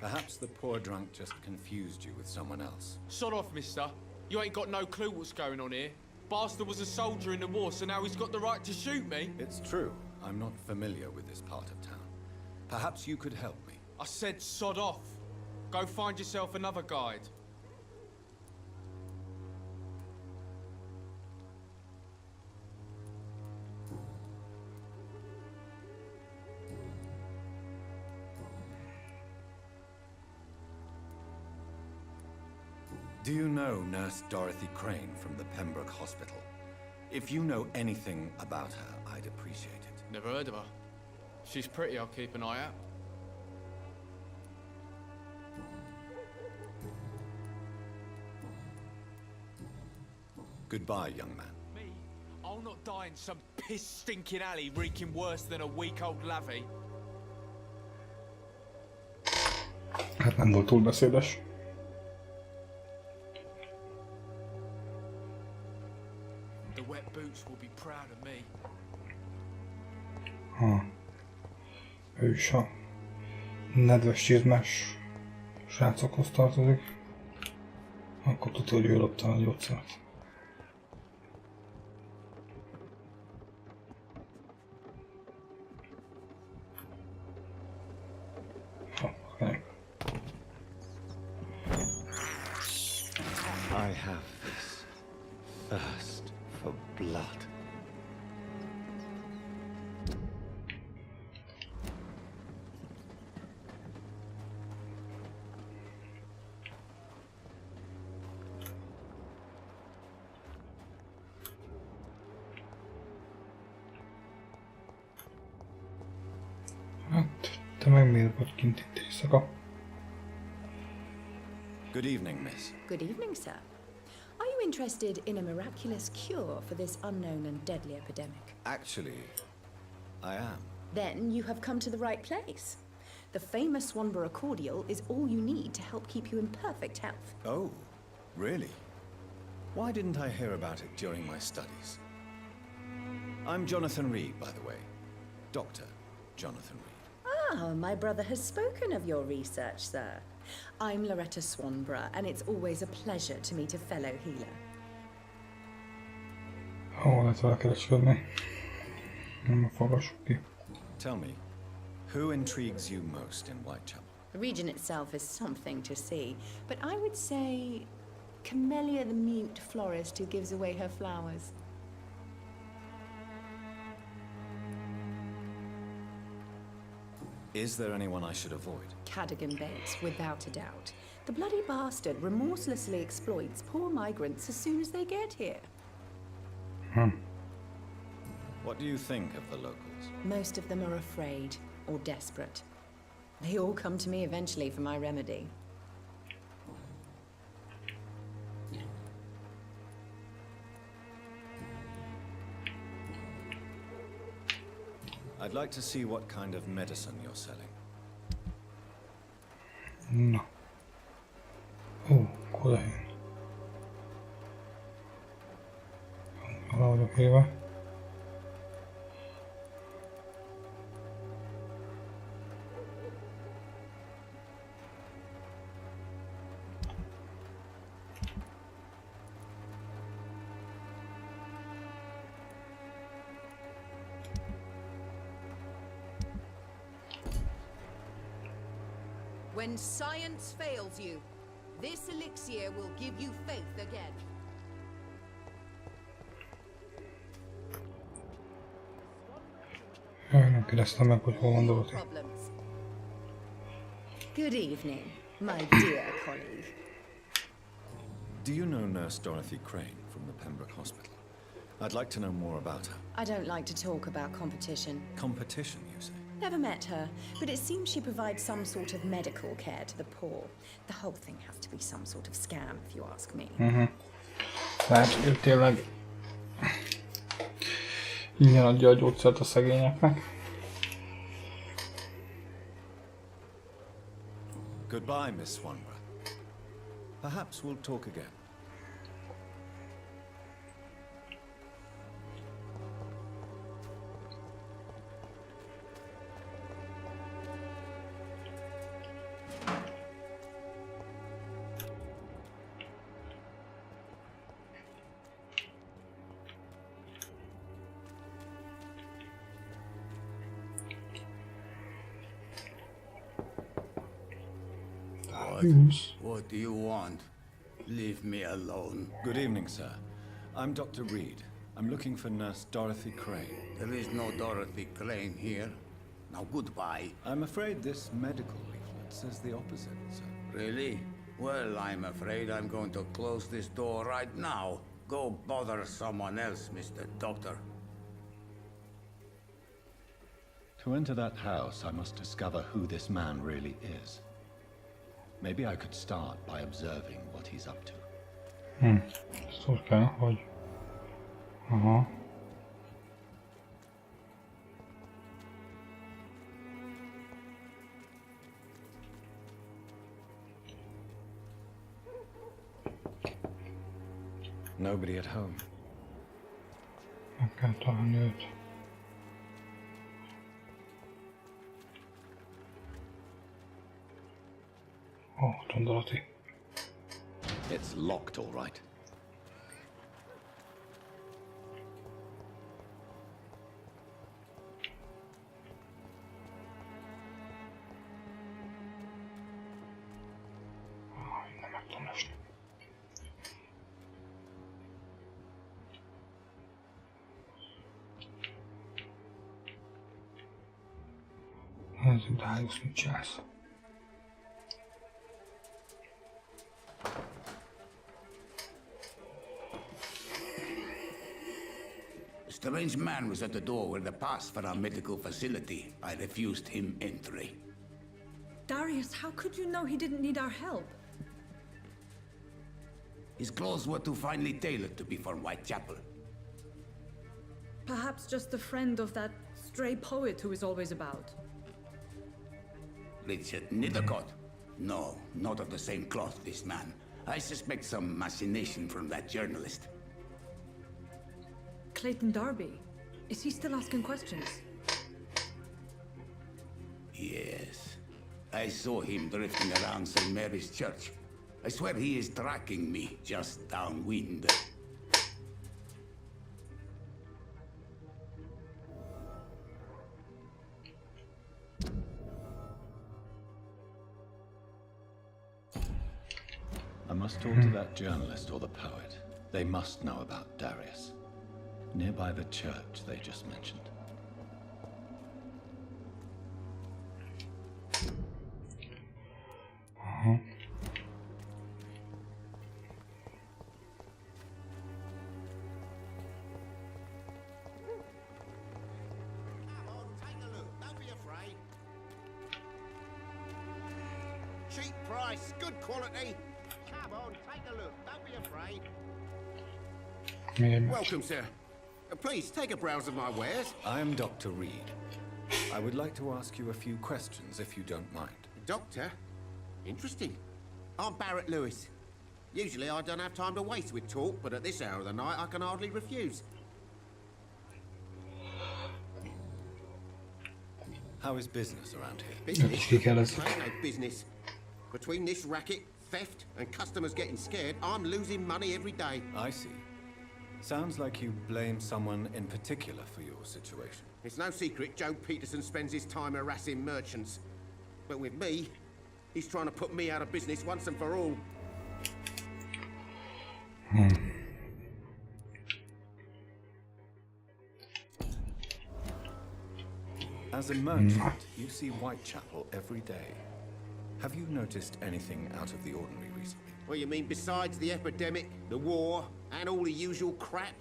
Perhaps the poor drunk just confused you with someone else. Sod off, mister. You ain't got no clue what's going on here. Bastard was a soldier in the war, so now he's got the right to shoot me. It's true. I'm not familiar with this part of town. Perhaps you could help me. I said sod off. Go find yourself another guide. Do you know Nurse Dorothy Crane from the Pembroke Hospital? If you know anything about her, I'd appreciate it. Never heard of her. She's pretty, I'll keep an eye out. Goodbye, young man. Me? I'll not die in some piss-stinking alley reeking worse than a week-old lavvy. Hát nem volt túl beszédes. The wet boots will be proud of me. Ha. Ő is a nedves csizmás srácokhoz tartozik. Akkor tudja, hogy ő lopta a gyógyszert. I have this thirst for blood. Hát, te meg miért vagy kint itt éjszaka? Good evening, miss. Good evening, sir. Are you interested in a miraculous cure for this unknown and deadly epidemic? Actually, I am. Then you have come to the right place. The famous Swanborough cordial is all you need to help keep you in perfect health. Oh, really? Why didn't I hear about it during my studies? I'm Jonathan Reed, by the way. Dr. Jonathan Reed. Ah, my brother has spoken of your research, sir. I'm Loretta Swanborough, and it's always a pleasure to meet a fellow healer. Hol lehet vele kereskedni? Nem fogassuk ki. Tell me, who intrigues you most in Whitechapel? The region itself is something to see, but I would say Camellia the mute florist who gives away her flowers. Is there anyone I should avoid? Cadogan Bates, without a doubt. The bloody bastard remorselessly exploits poor migrants as soon as they get here. What do you think of the locals? Most of them are afraid or desperate. They all come to me eventually for my remedy. I'd like to see what kind of medicine you're selling. Na. Ó, kolén. Hala vagyok éve. When science fails you, this elixir will give you faith again. Nem kérdeztem meg, hogy hol van Dorothy. Good evening, my dear colleague. Do you know Nurse Dorothy Crane from the Pembroke Hospital? I'd like to know more about her. I don't like to talk about competition. Competition, you say? Never met her, but it seems she provides some sort of medical care to the poor. The whole thing has to be some sort of scam, if you ask me. Tehát ő tényleg ingyen adja a gyógyszert a szegényeknek. Goodbye, Miss Swanborough. Perhaps we'll talk again. What do you want? Leave me alone. Good evening, sir. I'm Dr. Reed. I'm looking for Nurse Dorothy Crane. There is no Dorothy Crane here. Now goodbye. I'm afraid this medical leaflet says the opposite, sir. Really? Well, I'm afraid I'm going to close this door right now. Go bother someone else, Mr. Doctor. To enter that house, I must discover who this man really is. Maybe I could start by observing what he's up to. Szóval kell, hogy Aha. Nobody at home. Meg kell találni őt. Ó, Dorothy. It's locked, all right. Nem meg tudom lesni. Nézzük, Darius mit csinálsz. A strange man was at the door with a pass for our medical facility. I refused him entry. Darius, how could you know he didn't need our help? His clothes were too finely tailored to be for Whitechapel. Perhaps just a friend of that stray poet who is always about. Richard Nethercott? No, not of the same cloth, this man. I suspect some machination from that journalist. Clayton Darby. Is he still asking questions? Yes. I saw him drifting around St. Mary's Church. I swear he is tracking me just downwind. I must talk to that journalist or the poet. They must know about Darius. Nearby the church they just mentioned. Cheap price, good quality. Come on, take a look. Don't be afraid. Welcome, sir. Please take a browse of my wares. I am Dr. Reed. I would like to ask you a few questions, if you don't mind. Doctor? Interesting. I'm Barrett Lewis. Usually I don't have time to waste with talk, but at this hour of the night I can hardly refuse. How is business around here? Business? Ain't no business. Between this racket, theft, and customers getting scared, I'm losing money every day. I see. Sounds like you blame someone in particular for your situation. It's no secret Joe Peterson spends his time harassing merchants. But with me, he's trying to put me out of business once and for all. As a merchant, you see Whitechapel every day. Have you noticed anything out of the ordinary recently? What you mean besides the epidemic, the war, and all the usual crap?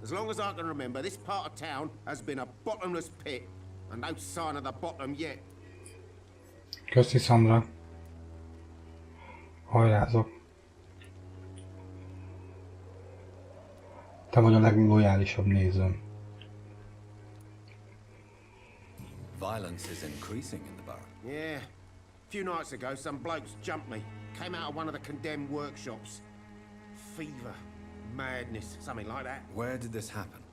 As long as I can remember, this part of town has been a bottomless pit, and no sign of the bottom yet. Köszi, Sandra. Hajrázok. Te vagy a leglojálisabb nézőm. Violence is increasing in the borough. Yeah. A few nights ago, some blokes jumped me. Came out of one of the condemned workshops. Fever, madness, something like that. Where did this happen?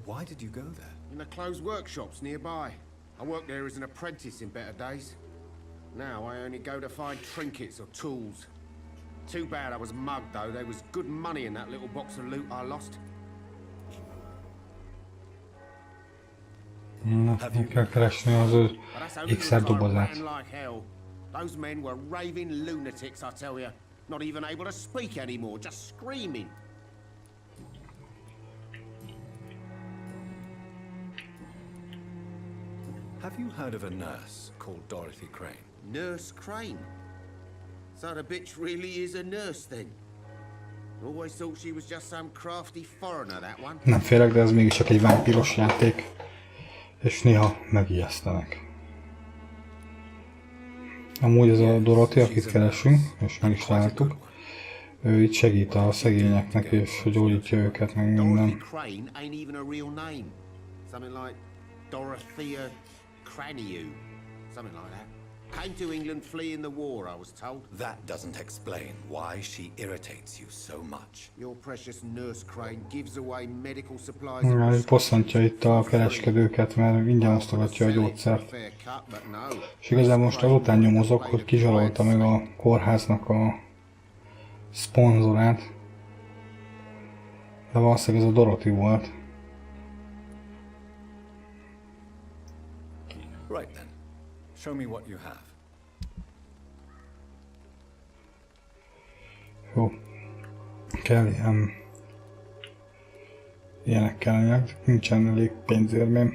Why did you go there? In the closed workshops nearby. I worked there as an apprentice in better days. Now I only go to find trinkets or tools. Too bad I was mugged though. There was good money in that little box of loot I lost. Na, meg kell keresni az ő ékszerdobozát. Those men were raving lunatics, I tell you. Not even able to speak anymore, just screaming. Have you heard of a nurse called Dorothy Crane? Nurse Crane? So the bitch really is a nurse then? Always thought she was just some crafty foreigner, that one. Nem félek, de ez mégis csak egy vámpíros játék. És néha megijesztenek. Amúgy ez a Dorothy, akit keresünk, és meg is találtuk. Ő itt segít a szegényeknek, és gyógyítja őket, meg minden. Crane ain't even a real name. Something like Dorothea Craniu. Something like that. Came to England fleeing the war, I was told. That doesn't explain why she irritates you so much. Your precious nurse Crane gives away medical supplies. Bosszantja itt a kereskedőket, mert ingyen osztogatja a gyógyszert. És igazából most azután nyomozok, hogy kizsarolta meg a kórháznak a szponzorát. De valószínűleg ez a Dorothy volt. Right then. Show me what you have. Jó. Kell ilyenek kellenek, nincsen elég pénzérmém.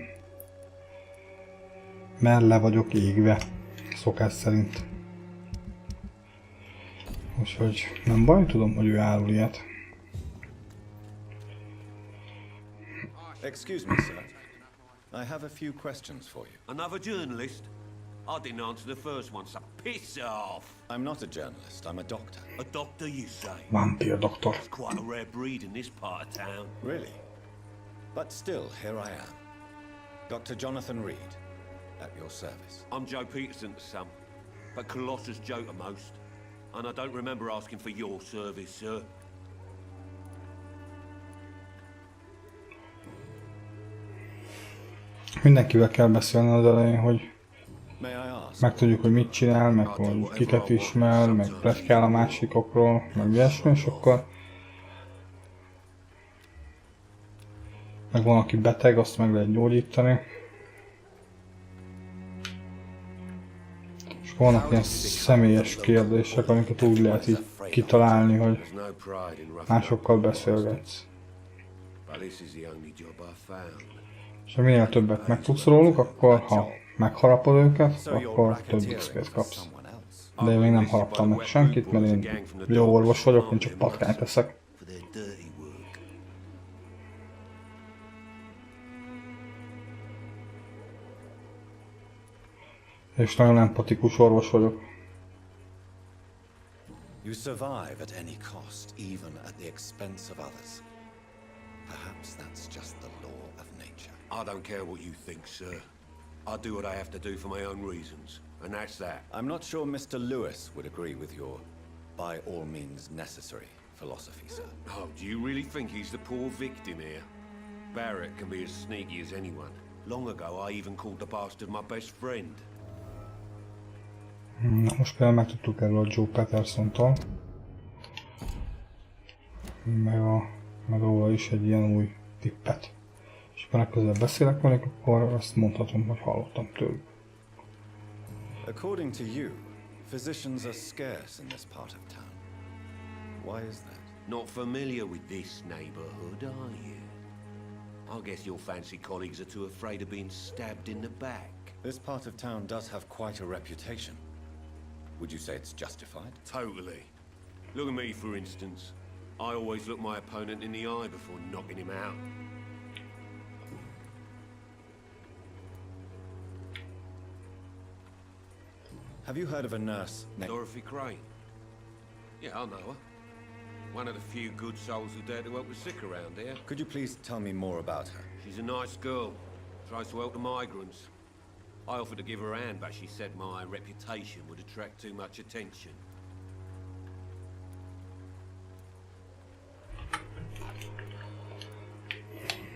Mert le vagyok égve, szokás szerint. Úgyhogy nem baj, tudom, hogy ő árul ilyet. Excuse me, sir. I have a few questions for you. Another journalist? I didn't answer the first one, so piss off! I'm not a journalist, I'm a doctor. A doctor, you say? Vampyr doctor. It's quite a rare breed in this part of town. Really? But still, here I am. Dr. Jonathan Reed, at your service. I'm Joe Peterson to some, but Colossus Joe to most. And I don't remember asking for your service, sir. Mindenkivel kell beszélni az elején, hogy megtudjuk, hogy mit csinál, meg hogy kiket ismer, meg pletykál a másikokról, meg ilyesmi, és akkor meg van, aki beteg, azt meg lehet gyógyítani. És vannak ilyen személyes kérdések, amiket úgy lehet így kitalálni, hogy másokkal beszélgetsz. És ha minél többet megtudsz róluk, akkor ha megharapod őket, akkor több XP-t kapsz. De én még nem haraptam meg senkit, mert én jó orvos vagyok, én csak patkányt eszek. És nagyon empatikus orvos vagyok. You survive at any cost, even at the expense of others. Perhaps that's just the law of nature. I don't care what you think, sir. I do what I have to do for my own reasons, and that's that. I'm not sure Mr. Lewis would agree with your by all means necessary philosophy, sir. Oh, do you really think he's the poor victim here? Barrett can be as sneaky as anyone. Long ago, I even called the bastard my best friend. Na, most például megtudtuk erről a Joe Patterson-tól. Meg róla is egy ilyen új tippet. És ha legközelebb beszélek velük, akkor azt mondhatom, hogy hallottam tőlük. According to you, physicians are scarce in this part of town. Why is that? Not familiar with this neighborhood, are you? I guess your fancy colleagues are too afraid of being stabbed in the back. This part of town does have quite a reputation. Would you say it's justified? Totally. Look at me, for instance. I always look my opponent in the eye before knocking him out. Have you heard of a nurse named Dorothy Crane? Yeah, I know her. One of the few good souls who dare to help the sick around here. Could you please tell me more about her? She's a nice girl. Tries to help the migrants. I offered to give her a hand, but she said my reputation would attract too much attention.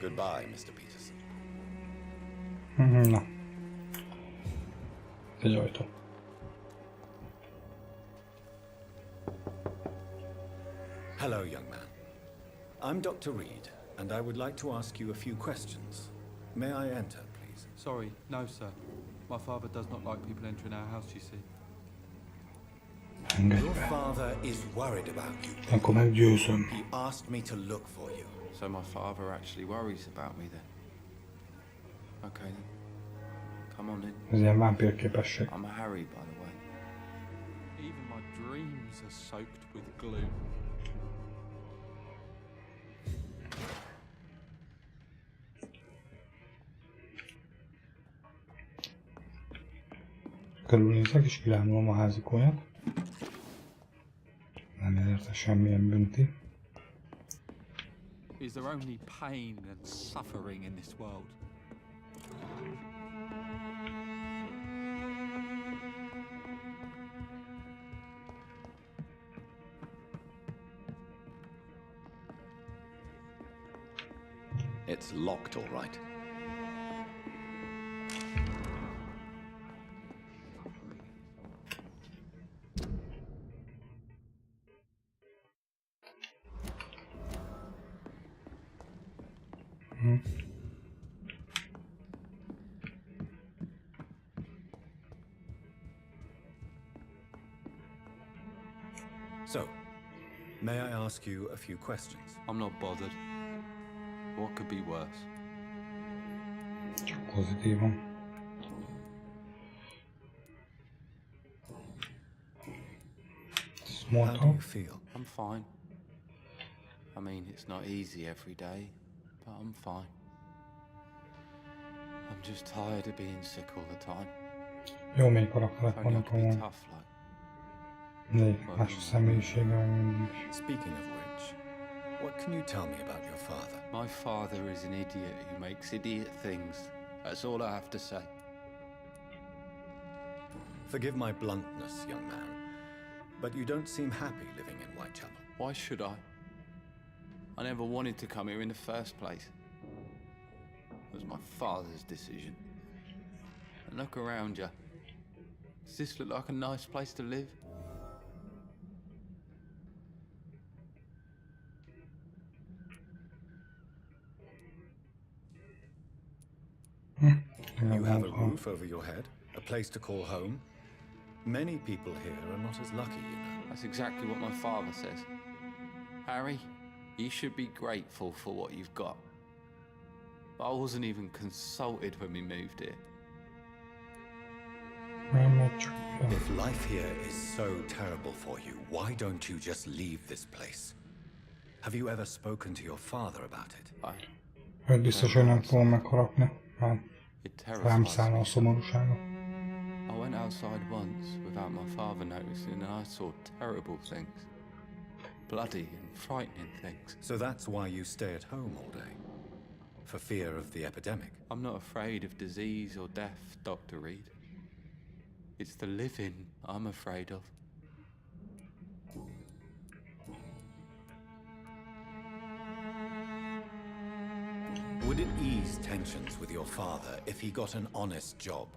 Goodbye, Mr. Peterson. Na. Egy ajtó. Hello, young man. I'm Dr. Reed, and I would like to ask you a few questions. May I enter, please? Sorry, no, sir. My father does not like people entering our house, you see. Your father is worried about you. Akkor meggyőzöm. He asked me to look for you. So my father actually worries about me then. Okay then. Come on in. Ez ilyen vámpír képesség. I'm Harry, by the way. Even my dreams are soaked with gloom. Körülnézek és kirámolom a házikóját. Nem értek. Semmilyen bünti. Is there only pain and suffering in this world? It's locked, all right. So, may I ask you a few questions? I'm not bothered. What could be worse? Csak pozitívan. Small How do talk. you feel? I'm fine. I mean, it's not easy every day, but I'm fine. I'm just tired of being sick all the time. Jó mély karakterek If only I vannak could be amúgy. tough like. De más személyisége meg mindig. Speaking of which, what can you tell me about your father? My father is an idiot who makes idiot things. That's all I have to say. Forgive my bluntness, young man, but you don't seem happy living in Whitechapel. Why should I? I never wanted to come here in the first place. It was my father's decision. And look around you. Does this look like a nice place to live? You have a roof over your head, a place to call home. Many people here are not as lucky, you know. That's exactly what my father says. Harry, you should be grateful for what you've got. I wasn't even consulted when we moved here. If life here is so terrible for you, why don't you just leave this place? Have you ever spoken to your father about it? Őt biztos, hogy nem fogom megharapni. Hát rám szállna a szomorúsága. I went outside once without my father noticing and I saw terrible things. Bloody and frightening things. So that's why you stay at home all day? For fear of the epidemic? I'm not afraid of disease or death, Dr. Reed. It's the living I'm afraid of. Would it ease tensions with your father if he got an honest job?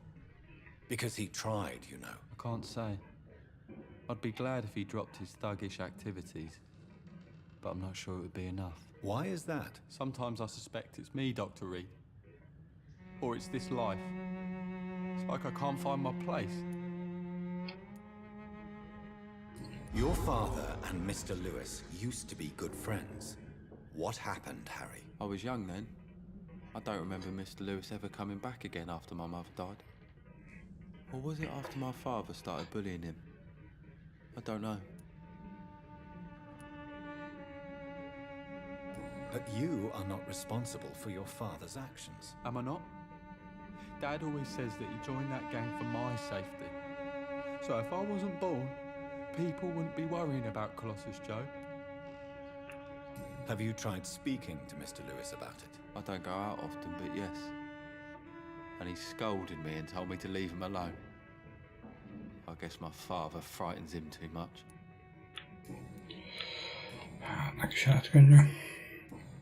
Because he tried, you know. I can't say. I'd be glad if he dropped his thuggish activities, but I'm not sure it would be enough. Why is that? Sometimes I suspect it's me, Dr. Reed. Or it's this life. It's like I can't find my place. Your father and Mr. Lewis used to be good friends. What happened, Harry? I was young then. I don't remember Mr. Lewis ever coming back again after my mother died. Or was it after my father started bullying him? I don't know. But you are not responsible for your father's actions. Am I not? Dad always says that he joined that gang for my safety. So if I wasn't born, people wouldn't be worrying about Colossus Joe. Have you tried speaking to Mr. Lewis about it? I don't go out often, but yes. And he scolded me and told me to leave him alone. I guess my father frightens him too much.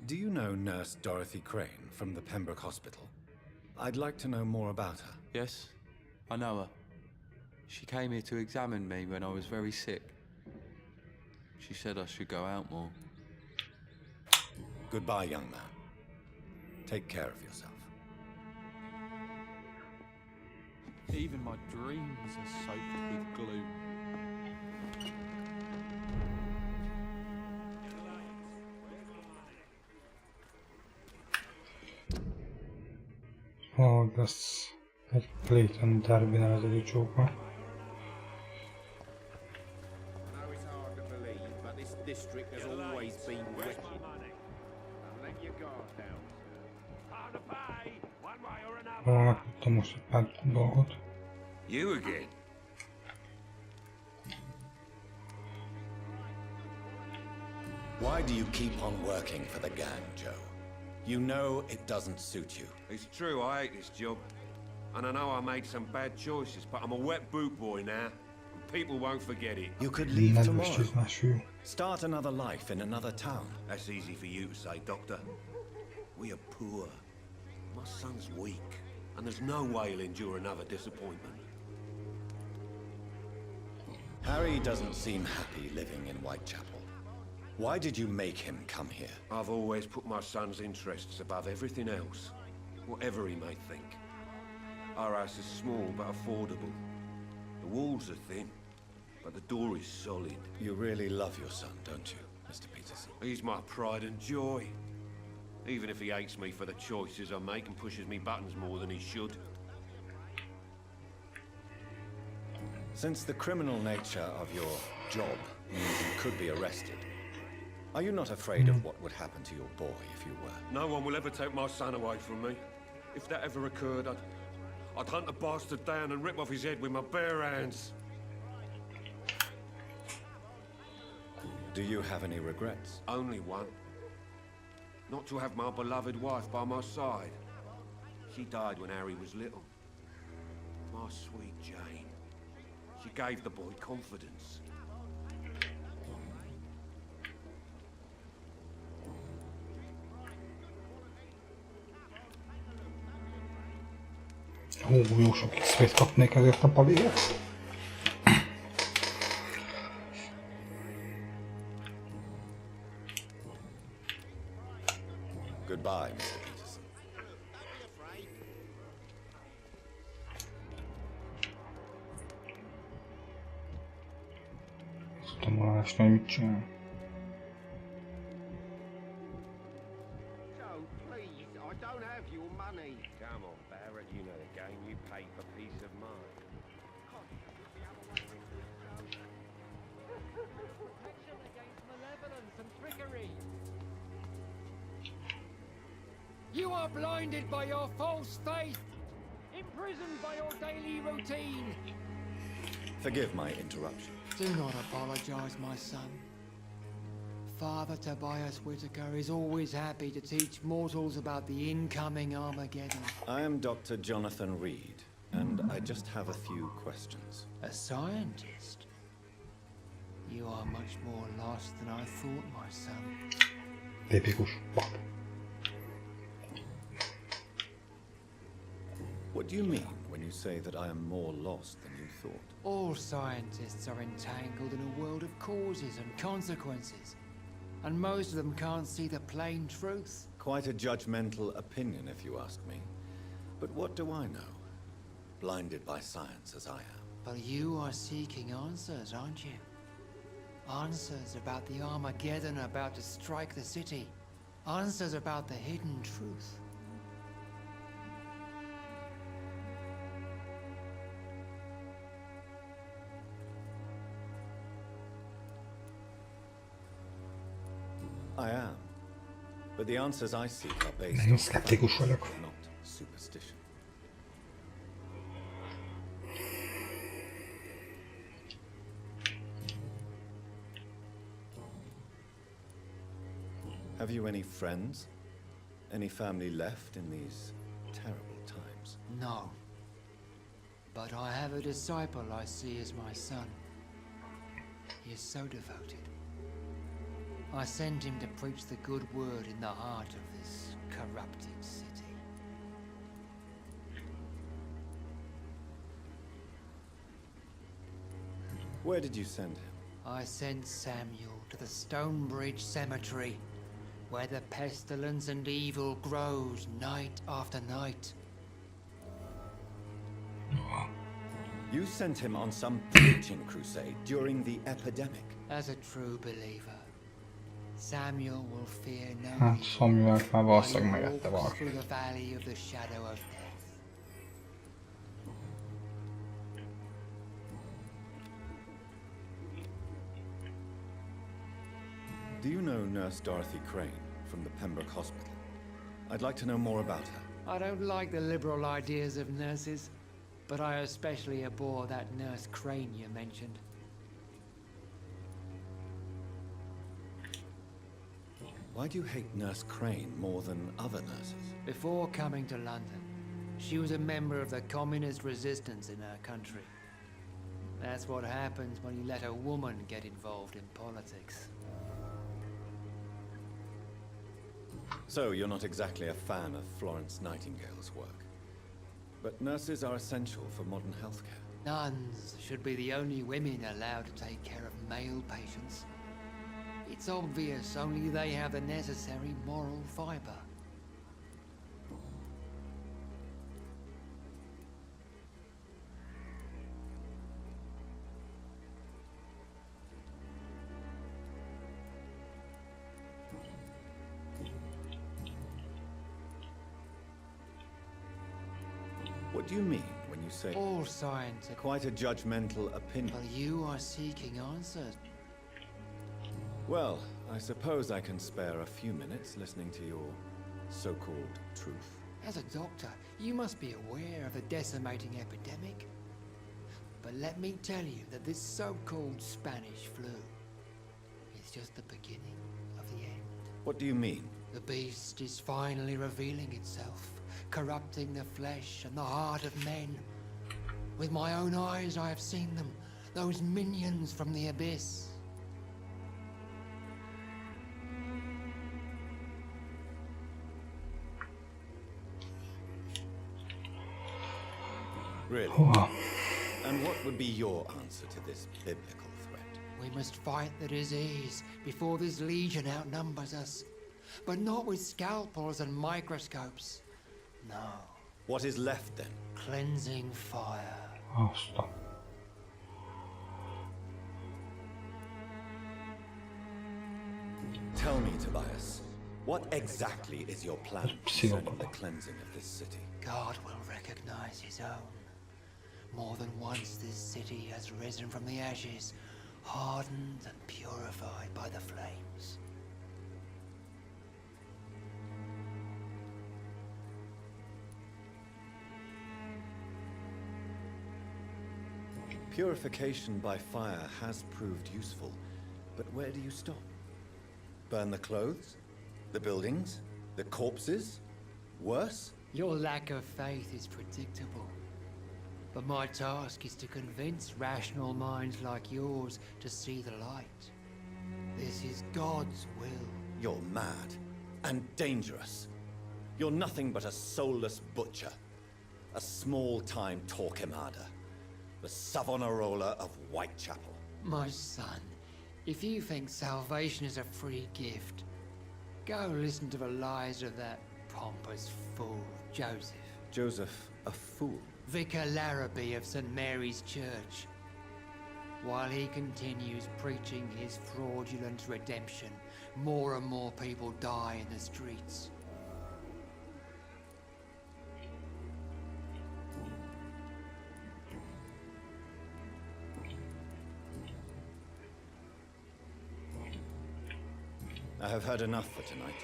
Do you know Nurse Dorothy Crane from the Pembroke Hospital? I'd like to know more about her. Yes, I know her. She came here to examine me when I was very sick. She said I should go out more. Goodbye, young man. Take care of yourself. Even my dreams are soaked with glue. Oh, lesz egy Clayton Derby nevezetű csóka. District has always been wicked. Let your guard down, Valahol megtudtam most egy pár dolgot. You again? Why do you keep on working for the gang, Joe? You know it doesn't suit you. It's true, I hate this job. And I know I made some bad choices, but I'm a wet boot boy now. And people won't forget it. You could leave tomorrow. Start another life in another town. That's easy for you to say, Doctor. We are poor. My son's weak. And there's no way he'll endure another disappointment. Harry doesn't seem happy living in Whitechapel. Why did you make him come here? I've always put my son's interests above everything else, whatever he may think. Our house is small but affordable. The walls are thin, but the door is solid. You really love your son, don't you, Mr. Peterson? He's my pride and joy. Even if he hates me for the choices I make and pushes me buttons more than he should. Since the criminal nature of your job means you could be arrested, are you not afraid of what would happen to your boy if you were? No one will ever take my son away from me. If that ever occurred, I'd hunt the bastard down and rip off his head with my bare hands. Do you have any regrets? Only one. Not to have my beloved wife by my side. She died when Harry was little. My sweet Jane. She gave the boy confidence. Jó sok XP-t kapnék ezért a pavéért. Goodbye, Mr. Peterson. Tudtam volna este, hogy mit csinál. Joe, please, I don't have your money. Come on, Barrett, you know the game. You pay for peace of mind. Protection against malevolence and trickery. You are blinded by your false faith, imprisoned by your daily routine. Forgive my interruption. Do not apologize, my son. Father Tobias Whitaker is always happy to teach mortals about the incoming Armageddon. I am Dr. Jonathan Reed, and I just have a few questions. A scientist? You are much more lost than I thought, my son. Tipikus. What do you mean when you say that I am more lost than you thought? All scientists are entangled in a world of causes and consequences, and most of them can't see the plain truth. Quite a judgmental opinion, if you ask me. But what do I know? Blinded by science as I am. But you are seeking answers, aren't you? Answers about the Armageddon about to strike the city. Answers about the hidden truth. I am. But the answers I seek are based Nagyon on szkeptikus fact, vagyok. not superstition. Have you any friends? Any family left in these terrible times? No. But I have a disciple I see as my son. He is so devoted. I sent him to preach the good word in the heart of this corrupted city. Where did you send him? I sent Samuel to the Stonebridge Cemetery, where the pestilence and evil grows night after night. You sent him on some preaching crusade during the epidemic. As a true believer, Samuel will fear no Hát Samuel már valószínűleg megette walks valaki. through the valley of the shadow of death. Do you know Nurse Dorothy Crane from the Pembroke Hospital? I'd like to know more about her. I don't like the liberal ideas of nurses, but I especially abhor that Nurse Crane you mentioned. Why do you hate Nurse Crane more than other nurses? Before coming to London, she was a member of the communist resistance in her country. That's what happens when you let a woman get involved in politics. So you're not exactly a fan of Florence Nightingale's work. But nurses are essential for modern healthcare. Nuns should be the only women allowed to take care of male patients. It's obvious only they have the necessary moral fiber. What do you mean when you say... All scientific. Quite a judgmental opinion. But you are seeking answers. Well, I suppose I can spare a few minutes listening to your so-called truth. As a doctor, you must be aware of the decimating epidemic. But let me tell you that this so-called Spanish flu is just the beginning of the end. What do you mean? The beast is finally revealing itself, corrupting the flesh and the heart of men. With my own eyes I have seen them, those minions from the abyss. Really? And what would be your answer to this biblical threat? We must fight the disease before this legion outnumbers us. But not with scalpels and microscopes. No. What is left then? Cleansing fire. Oh, stop. Tell me, Tobias, what exactly is your plan concerning the cleansing of this city? God will recognize his own. More than once this city has risen from the ashes, hardened and purified by the flames. Purification by fire has proved useful, but where do you stop? Burn the clothes? The buildings? The corpses? Worse? Your lack of faith is predictable. But my task is to convince rational minds like yours to see the light. This is God's will. You're mad and dangerous. You're nothing but a soulless butcher. A small-time Torquemada. The Savonarola of Whitechapel. My son, if you think salvation is a free gift, go listen to the lies of that pompous fool, Joseph. Joseph, a fool? Vicar Larrabee of St. Mary's Church. While he continues preaching his fraudulent redemption, more and more people die in the streets. I have had enough for tonight.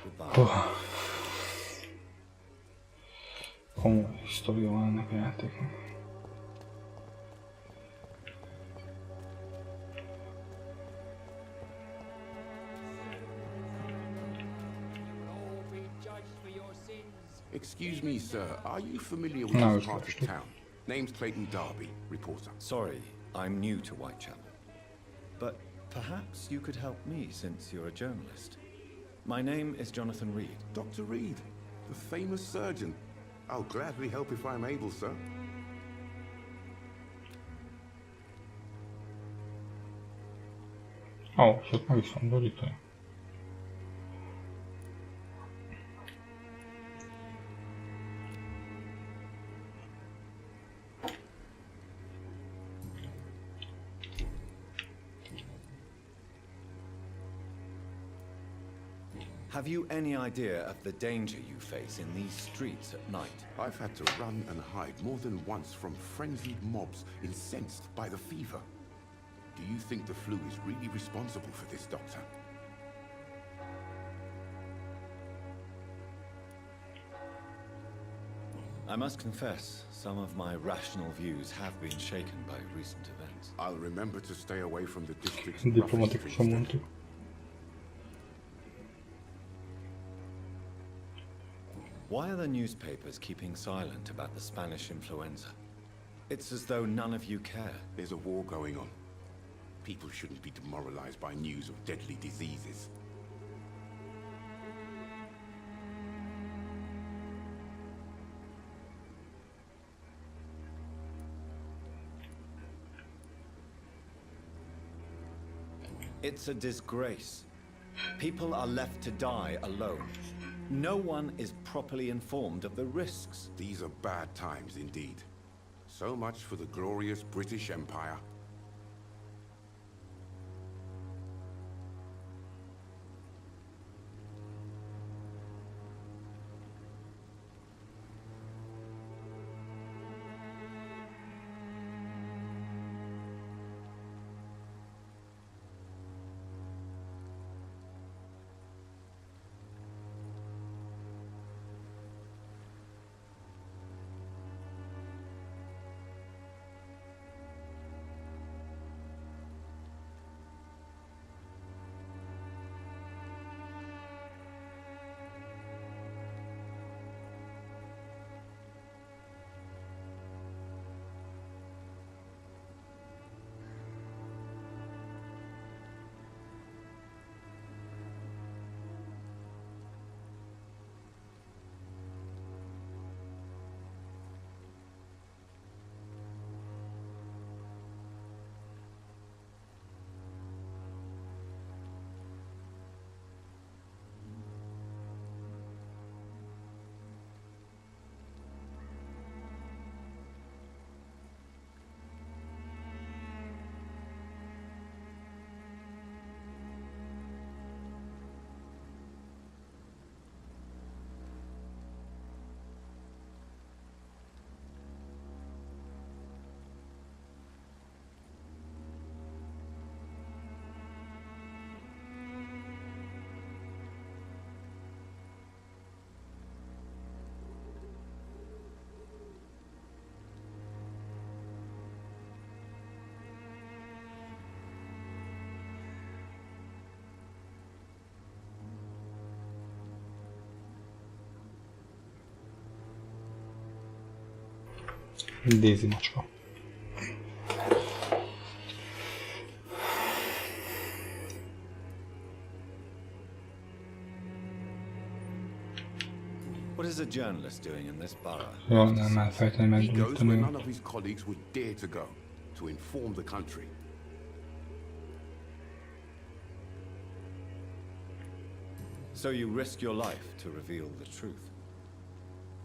Goodbye. Komoly sztoria van ennek a játéknak. Excuse me, sir. Are you familiar with this part of town? Name's Clayton Darby, reporter. Sorry, I'm new to Whitechapel. But perhaps you could help me since you're a journalist. My name is Jonathan Reed. Dr. Reed, the famous surgeon. I'll gladly help if I'm able, sir. Oh, csak meg is van borítani. Have you any idea of the danger you face in these streets at night? I've had to run and hide more than once from frenzied mobs incensed by the fever. Do you think the flu is really responsible for this, Doctor? I must confess, some of my rational views have been shaken by recent events. I'll remember to stay away from the district's Diplomatikusan mondtuk. Why are the newspapers keeping silent about the Spanish influenza? It's as though none of you care. There's a war going on. People shouldn't be demoralized by news of deadly diseases. It's a disgrace. People are left to die alone. No one is properly informed of the risks. These are bad times indeed. So much for the glorious British Empire. Daisy macska. What is a journalist doing in this borough? Jó, nem elfejteni He goes where none meggyújtani. of his colleagues would dare to go, to inform the country. So you risk your life to reveal the truth.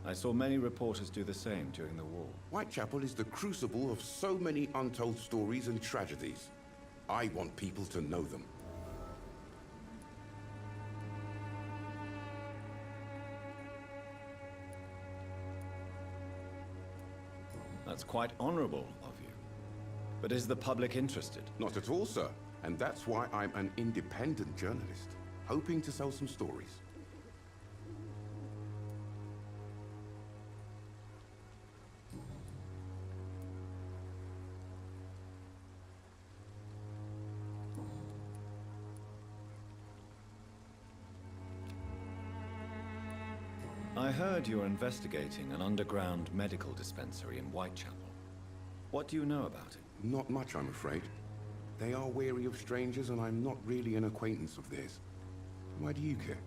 I saw many reporters do the same during the war. Whitechapel is the crucible of so many untold stories and tragedies. I want people to know them. That's quite honorable of you. But is the public interested? Not at all, sir. And that's why I'm an independent journalist, hoping to sell some stories. I heard you're investigating an underground medical dispensary in Whitechapel. What do you know about it? Not much, I'm afraid. They are wary of strangers, and I'm not really an acquaintance of theirs. Why do you care?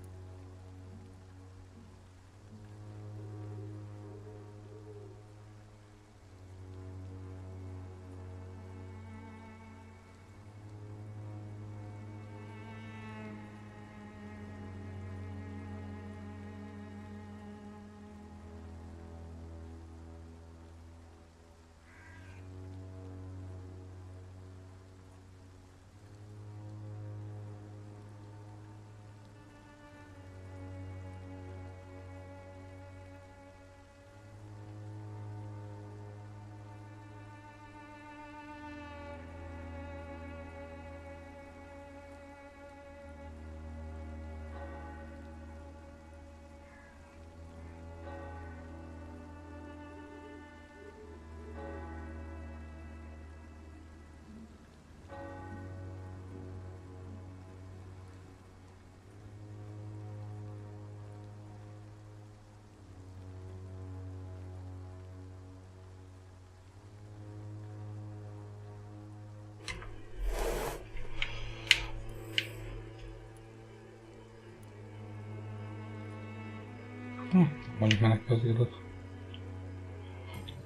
Mondjuk menekülőt.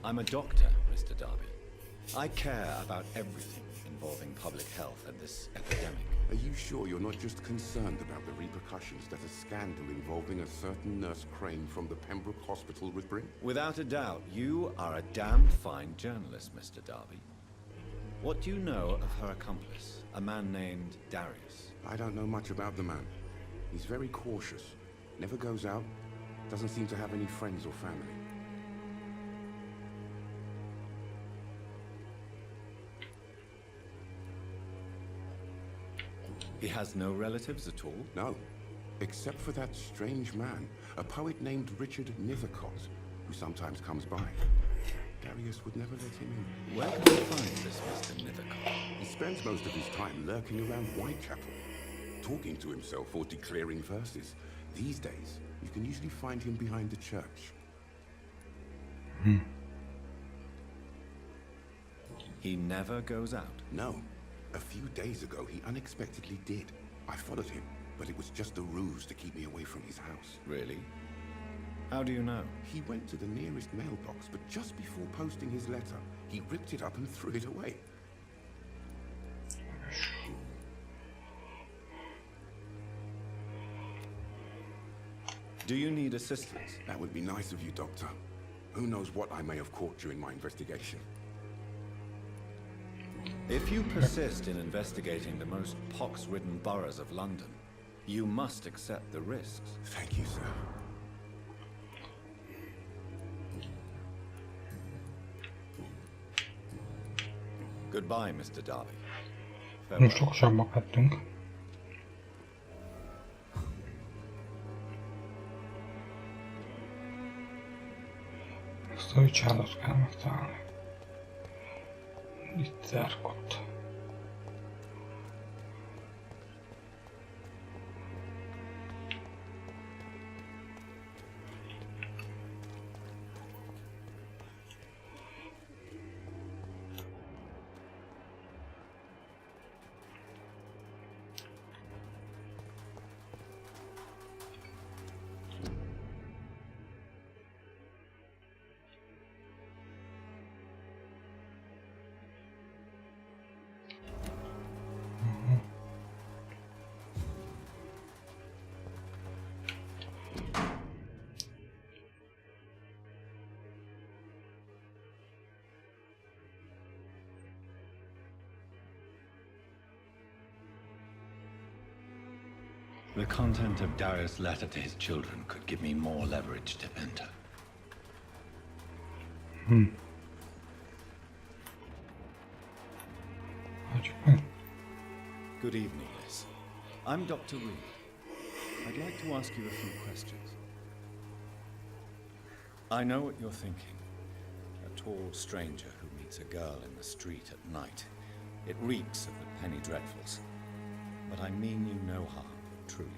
I'm a doctor, Mr. Darby. I care about everything involving public health and this epidemic. Are you sure you're not just concerned about the repercussions that a scandal involving a certain Nurse Crane from the Pembroke Hospital would bring? Without a doubt, you are a damned fine journalist, Mr. Darby. What do you know of her accomplice, a man named Darius? I don't know much about the man. He's very cautious, never goes out, doesn't seem to have any friends or family. He has no relatives at all? No, except for that strange man, a poet named Richard Nethercott, who sometimes comes by. Darius would never let him in. Where can we find this Mr. Nethercott? He spends most of his time lurking around Whitechapel, talking to himself or declaring verses. These days, you can usually find him behind the church. He never goes out? No. A few days ago, he unexpectedly did. I followed him, but it was just a ruse to keep me away from his house. Really? How do you know? He went to the nearest mailbox, but just before posting his letter, he ripped it up and threw it away. Do you need assistance? That would be nice of you, Doctor. Who knows what I may have caught during my investigation. If you persist in investigating the most pox-ridden boroughs of London, you must accept the risks. Thank you, sir. Goodbye, Mr. Darby. Most okosabbak lettünk. Ezt a Richardot kell megtalálni. Itt zárkott. The content of Darius' letter to his children could give me more leverage to enter. Good evening, Liz. I'm Dr. Reed. I'd like to ask you a few questions. I know what you're thinking. A tall stranger who meets a girl in the street at night. It reeks of the penny dreadfuls. But I mean you no harm. Truly.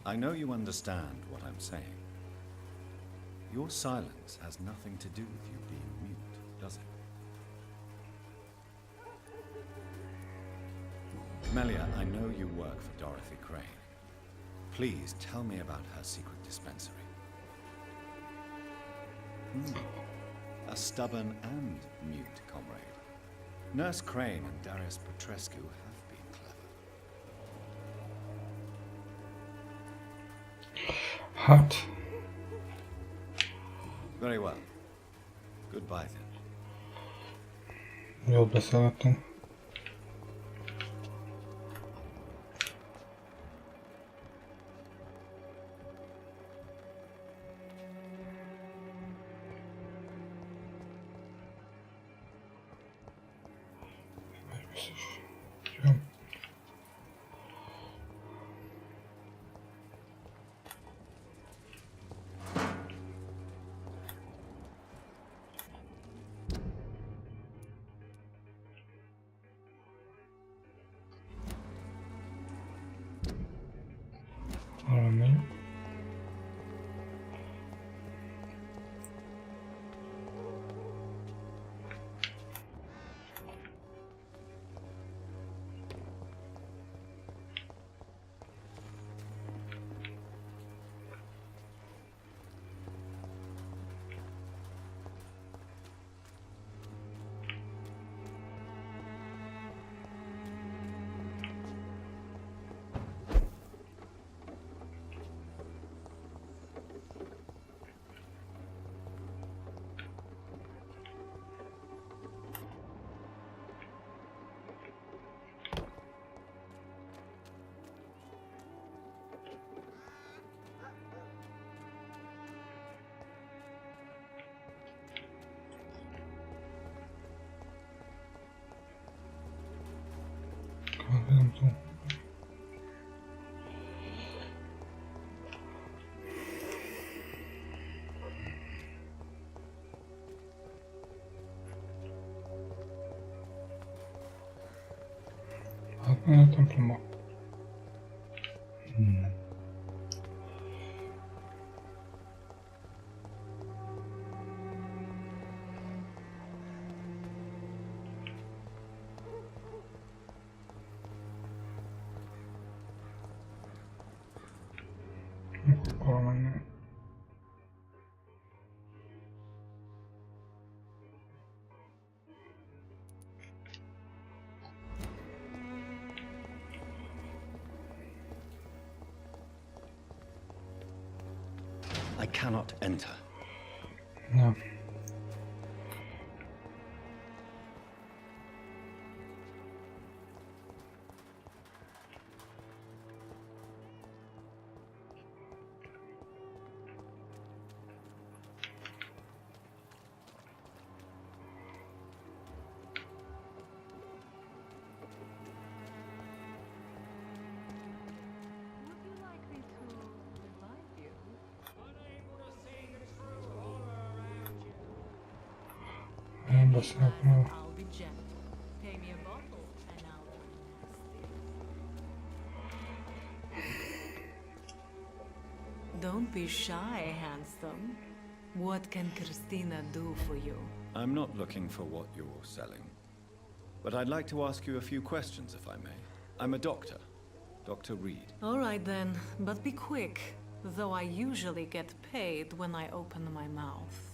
I know you understand what I'm saying. Your silence has nothing to do with you being mute, does it? Melia, I know you work for Dorothy Crane. Please tell me about her secret dispensary. A stubborn and mute comrade. Nurse Crane and Darius Petrescu have been clever. Hát. Very well. Goodbye then. Jól beszélgettünk. Valami. Hát mi a templomba? Akkor menni. I cannot enter. No. Nem beszélek meg. I'll be gentle. Pay me a bottle and I'll be nasty. Don't be shy, handsome. What can Christina do for you? I'm not looking for what you're selling. But I'd like to ask you a few questions, if I may. I'm a doctor. Dr. Reed. All right then, but be quick. Though I usually get paid when I open my mouth.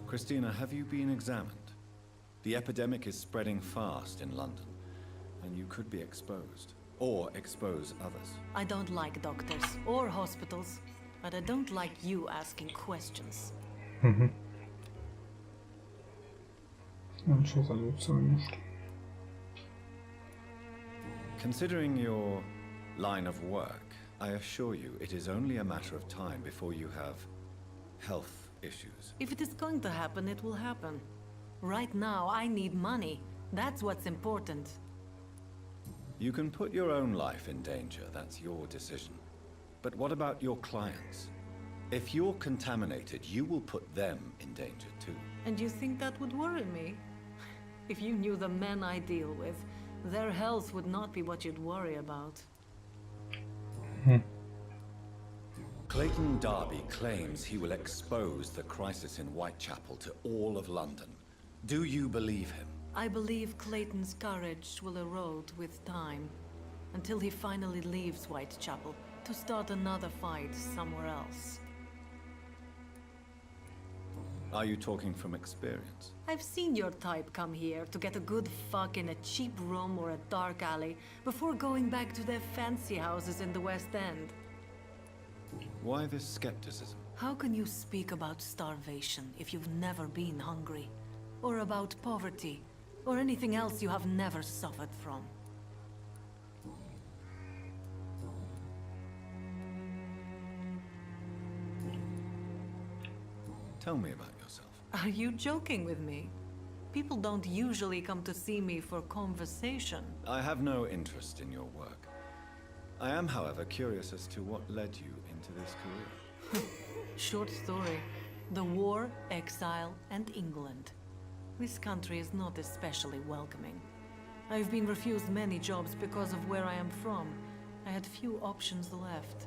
Christina, have you been examined? The epidemic is spreading fast in London, and you could be exposed, or expose others. I don't like doctors or hospitals, but I don't like you asking questions. Nem sok az utca most. Considering your line of work, I assure you it is only a matter of time before you have health issues. If it is going to happen, it will happen. Right now, I need money. That's what's important. You can put your own life in danger, that's your decision. But what about your clients? If you're contaminated, you will put them in danger too. And you think that would worry me? If you knew the men I deal with, their health would not be what you'd worry about. Clayton Darby claims he will expose the crisis in Whitechapel to all of London. Do you believe him? I believe Clayton's courage will erode with time, until he finally leaves Whitechapel to start another fight somewhere else. Are you talking from experience? I've seen your type come here to get a good fuck in a cheap room or a dark alley before going back to their fancy houses in the West End. Why this skepticism? How can you speak about starvation if you've never been hungry? Or about poverty? Or anything else you have never suffered from? Tell me about yourself. Are you joking with me? People don't usually come to see me for conversation. I have no interest in your work. I am, however, curious as to what led you into this career. Short story. The war, exile, and England. This country is not especially welcoming. I've been refused many jobs because of where I am from. I had few options left.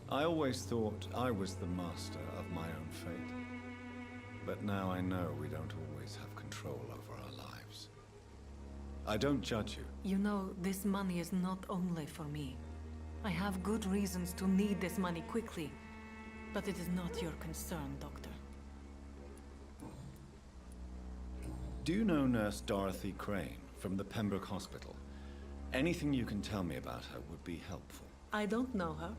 I always thought I was the master of my own fate. But now I know we don't always have control over our lives. I don't judge you. You know, this money is not only for me. I have good reasons to need this money quickly. But it is not your concern, Doctor. Do you know Nurse Dorothy Crane from the Pembroke Hospital? Anything you can tell me about her would be helpful. I don't know her,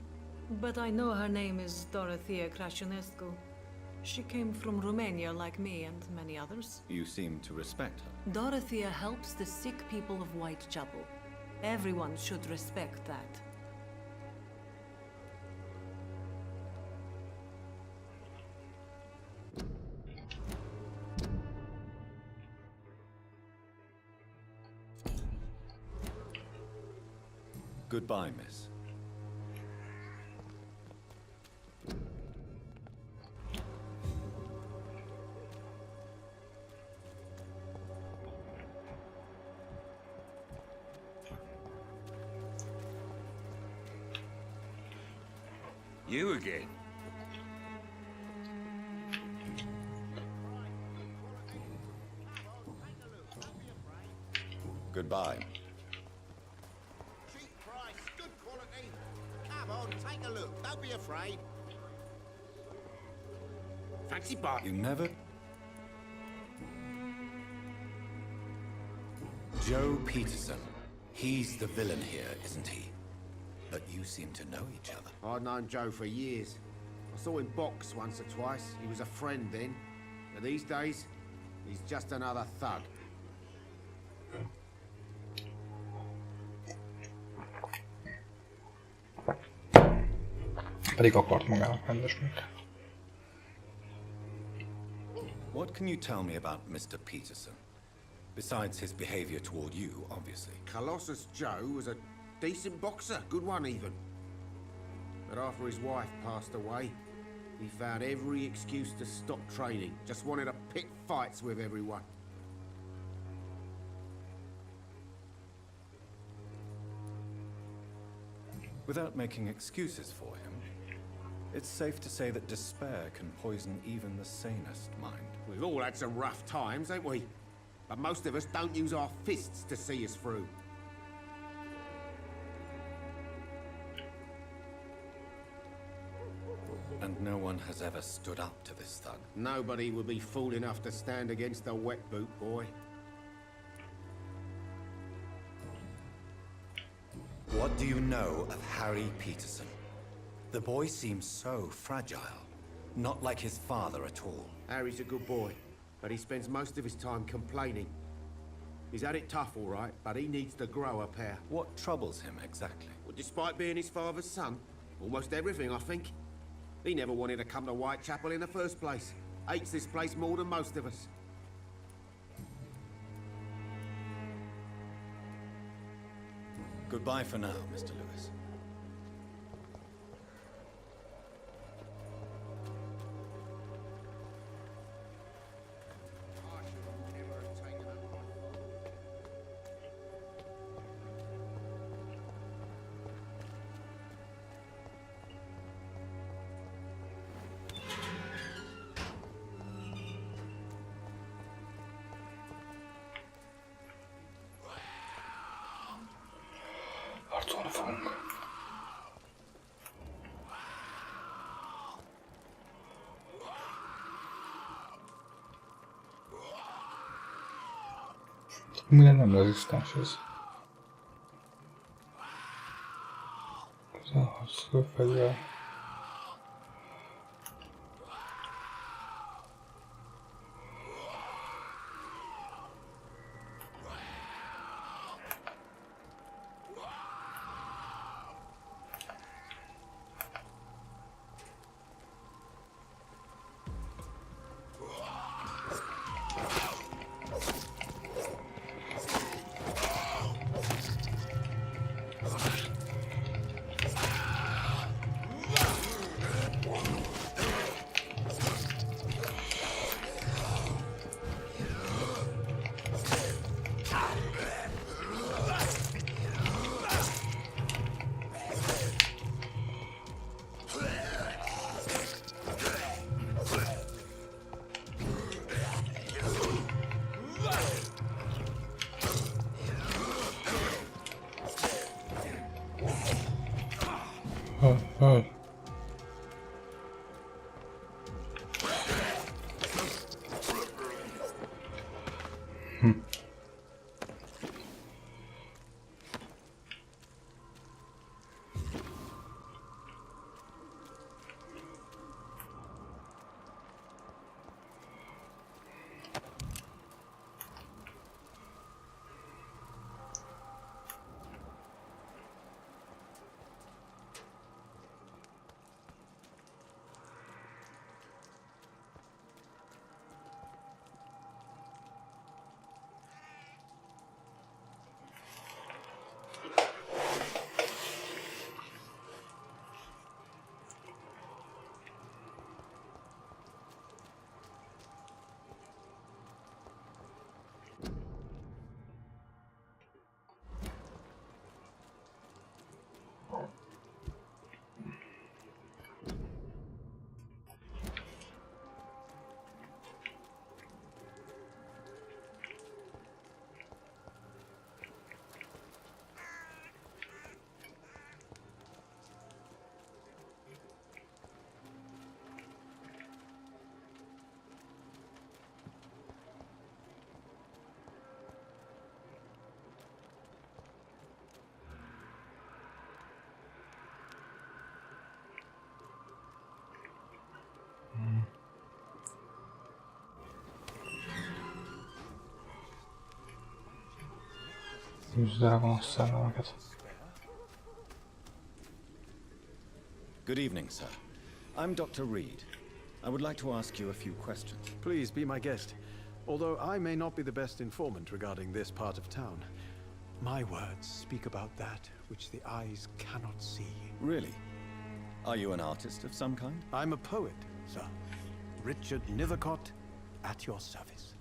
but I know her name is Dorothea Crasionescu. She came from Romania like me and many others. You seem to respect her. Dorothea helps the sick people of Whitechapel. Everyone should respect that. Goodbye, miss. You again? Goodbye. Cheap price, good quality. Come on, take a look. Don't be afraid. Fancy bar. You never... Joe Peterson. He's the villain here, isn't he? But you seem to know each other. I'd known Joe for years. I saw him box once or twice. He was a friend then. But these days, he's just another thug. Pedig akart magának rendesnek. What can you tell me about Mr. Peterson? Besides his behavior toward you, obviously. Colossus Joe was a decent boxer, good one even. But after his wife passed away, he found every excuse to stop training. Just wanted to pick fights with everyone. Without making excuses for him, it's safe to say that despair can poison even the sanest mind. We've all had some rough times, ain't we? But most of us don't use our fists to see us through. And no one has ever stood up to this thug. Nobody would be fool enough to stand against a wet boot boy. What do you know of Harry Peterson? The boy seems so fragile. Not like his father at all. Harry's a good boy, but he spends most of his time complaining. He's had it tough, all right, but he needs to grow a pair. What troubles him exactly? Well, despite being his father's son, almost everything, I think. He never wanted to come to Whitechapel in the first place. Hates this place more than most of us. Goodbye for now, Mr. Lewis. Harcolni fogunk. Mire nem rezisztens ez. Közelharc, fegyver. Üsd el a gonosz szellemeket. Good evening, sir. I'm Dr. Reed. I would like to ask you a few questions. Please be my guest. Although I may not be the best informant regarding this part of town, my words speak about that which the eyes cannot see. Really? Are you an artist of some kind? I'm a poet, sir. Richard Nethercott, at your service.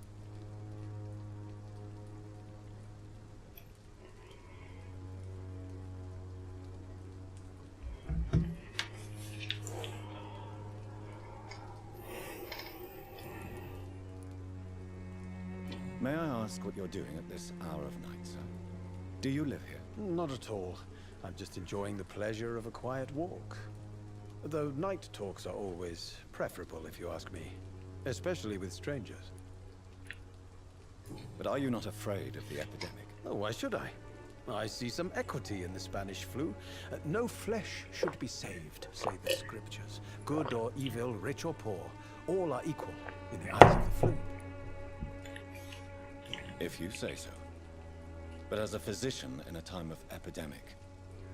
May I ask what you're doing at this hour of night, sir? Do you live here? Not at all. I'm just enjoying the pleasure of a quiet walk. Though night talks are always preferable, if you ask me. Especially with strangers. But are you not afraid of the epidemic? Oh, why should I? I see some equity in the Spanish flu. No flesh should be saved, say the scriptures. Good or evil, rich or poor, all are equal in the eyes of the flu. If you say so. But as a physician in a time of epidemic,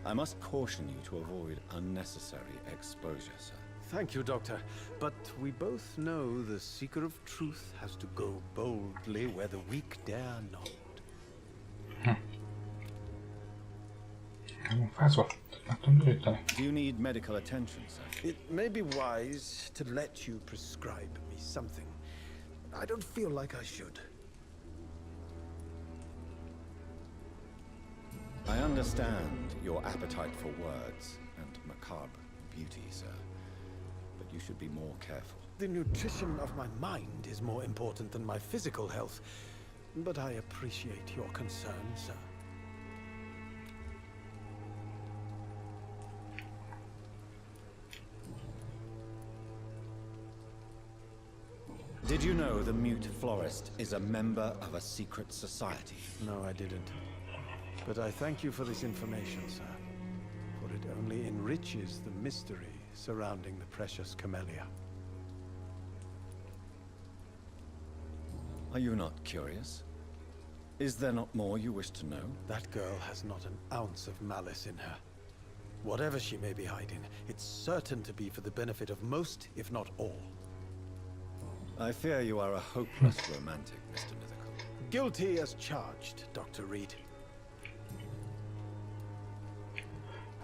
I must caution you to avoid unnecessary exposure, sir. Thank you, Doctor. But we both know the seeker of truth has to go boldly where the weak dare not. Do you need medical attention, sir? It may be wise to let you prescribe me something. I don't feel like I should. I understand your appetite for words and macabre beauty, sir. But you should be more careful. The nutrition of my mind is more important than my physical health. But I appreciate your concern, sir. Did you know the mute florist is a member of a secret society? No, I didn't. But I thank you for this information, sir. For it only enriches the mystery surrounding the precious camellia. Are you not curious? Is there not more you wish to know? That girl has not an ounce of malice in her. Whatever she may be hiding, it's certain to be for the benefit of most, if not all. I fear you are a hopeless romantic, Mr. Nethercott. Guilty as charged, Dr. Reed.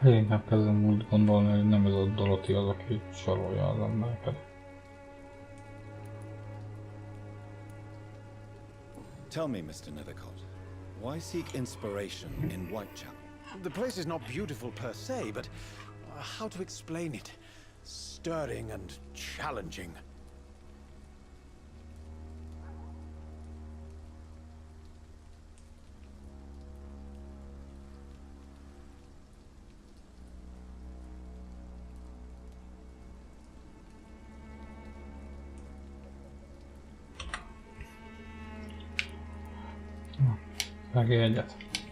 Inkább kezdem úgy gondolni, hogy nem ez a Dorothy az, aki sarolja az embereket. Tell me, Mr. Nethercott, why seek inspiration in Whitechapel? The place is not beautiful per se, but how to explain it? Stirring and challenging.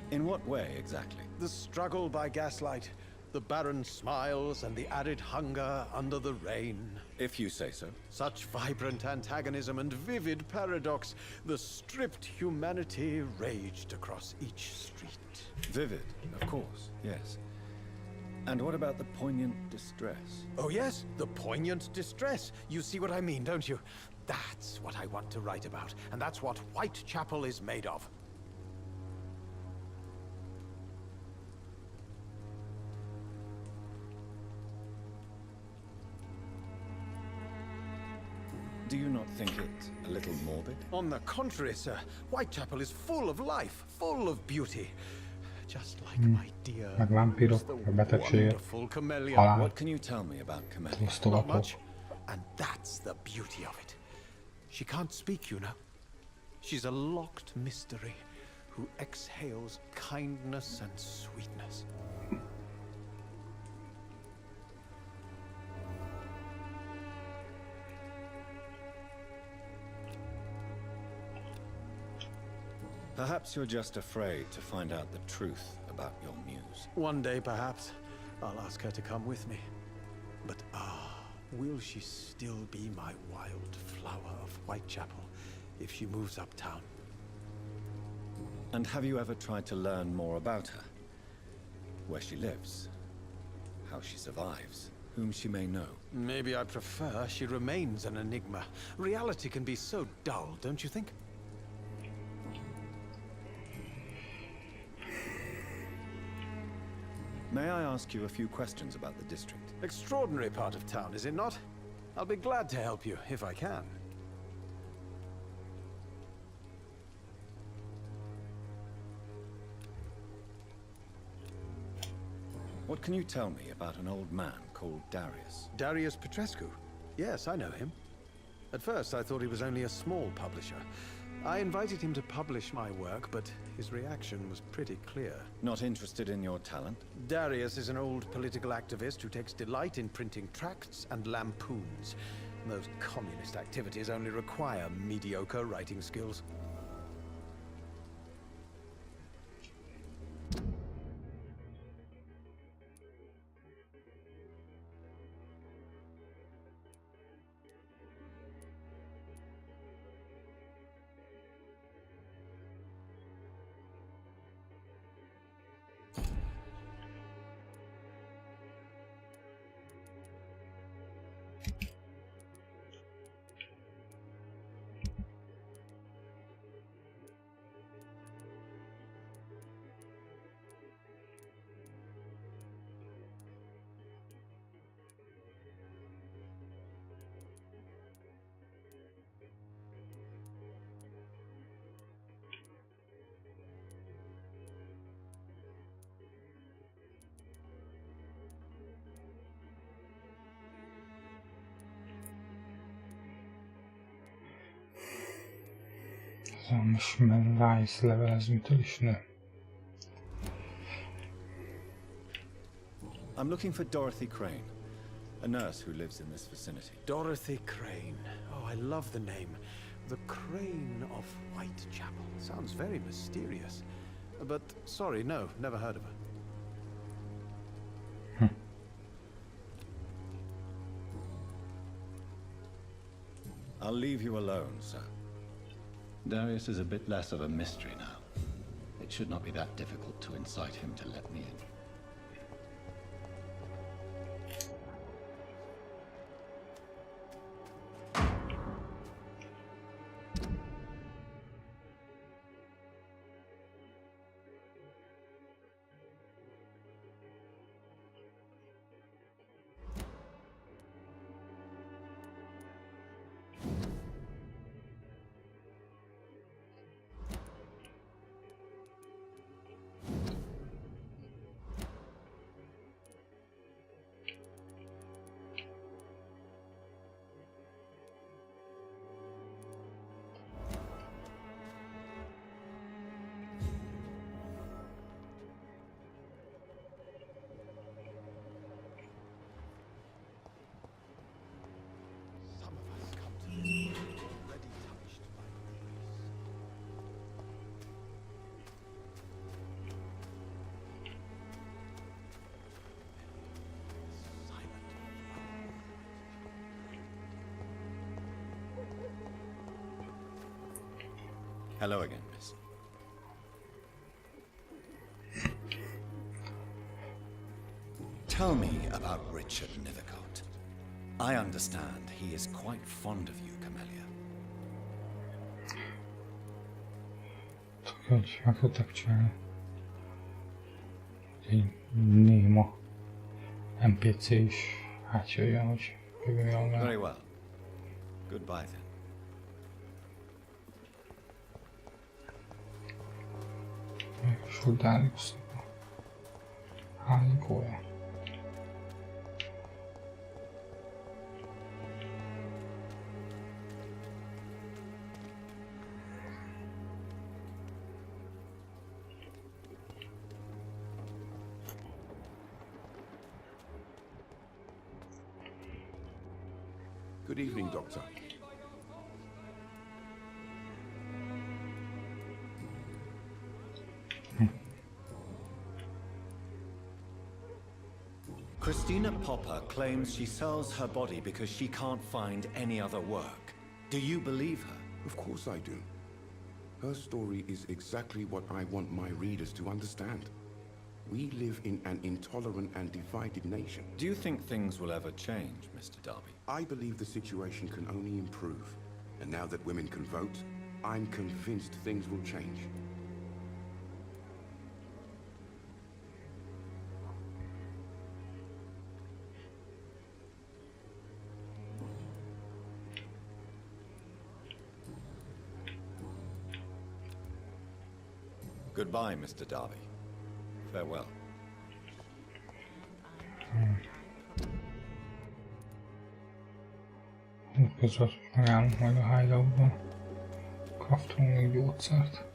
In what way, exactly? The struggle by gaslight, the barren smiles, and the added hunger under the rain. If you say so. Such vibrant antagonism and vivid paradox, the stripped humanity raged across each street. Vivid, of course, yes. And what about the poignant distress? Oh yes, the poignant distress. You see what I mean, don't you? That's what I want to write about, and that's what Whitechapel is made of. Do you not think it a little morbid? On the contrary, sir. Whitechapel is full of life, full of beauty. Just like my dear, meg vámpírok, meg betegség, halál, What can you tell me about Camellia? Not osztogató. much, and that's the beauty of it. She can't speak, you know. She's a locked mystery who exhales kindness and sweetness. Perhaps you're just afraid to find out the truth about your muse. One day, perhaps, I'll ask her to come with me. But will she still be my wild flower of Whitechapel if she moves uptown? And have you ever tried to learn more about her? Where she lives, how she survives, whom she may know? Maybe I prefer she remains an enigma. Reality can be so dull, don't you think? May I ask you a few questions about the district? Extraordinary part of town, is it not? I'll be glad to help you, if I can. What can you tell me about an old man called Darius? Darius Petrescu? Yes, I know him. At first, I thought he was only a small publisher. I invited him to publish my work, but his reaction was pretty clear. Not interested in your talent? Darius is an old political activist who takes delight in printing tracts and lampoons. Those communist activities only require mediocre writing skills. Most rájössz levelezni is nő. I'm looking for Dorothy Crane, a nurse who lives in this vicinity. Dorothy Crane. Oh, I love the name. The Crane of Whitechapel. Sounds very mysterious. But, sorry, no, never heard of her. I'll leave you alone, sir. Darius is a bit less of a mystery now. It should not be that difficult to incite him to let me in. Hello again, miss. Tell me about Richard Nethercott. I understand he is quite fond of you, Camellia. Hogy meg tudtak csinálni. Egy néma NPC is átjöjjön, hogy jöjjön vele. Very well. Goodbye then. Dariusnak a hálója. Good evening, Doctor. Christina Popper claims she sells her body because she can't find any other work. Do you believe her? Of course I do. Her story is exactly what I want my readers to understand. We live in an intolerant and divided nation. Do you think things will ever change, Mr. Darby? I believe the situation can only improve. And now that women can vote, I'm convinced things will change. Goodbye, Mr. Darby. Farewell. Közben megállunk majd a hideoutban. Craftunk még gyógyszert.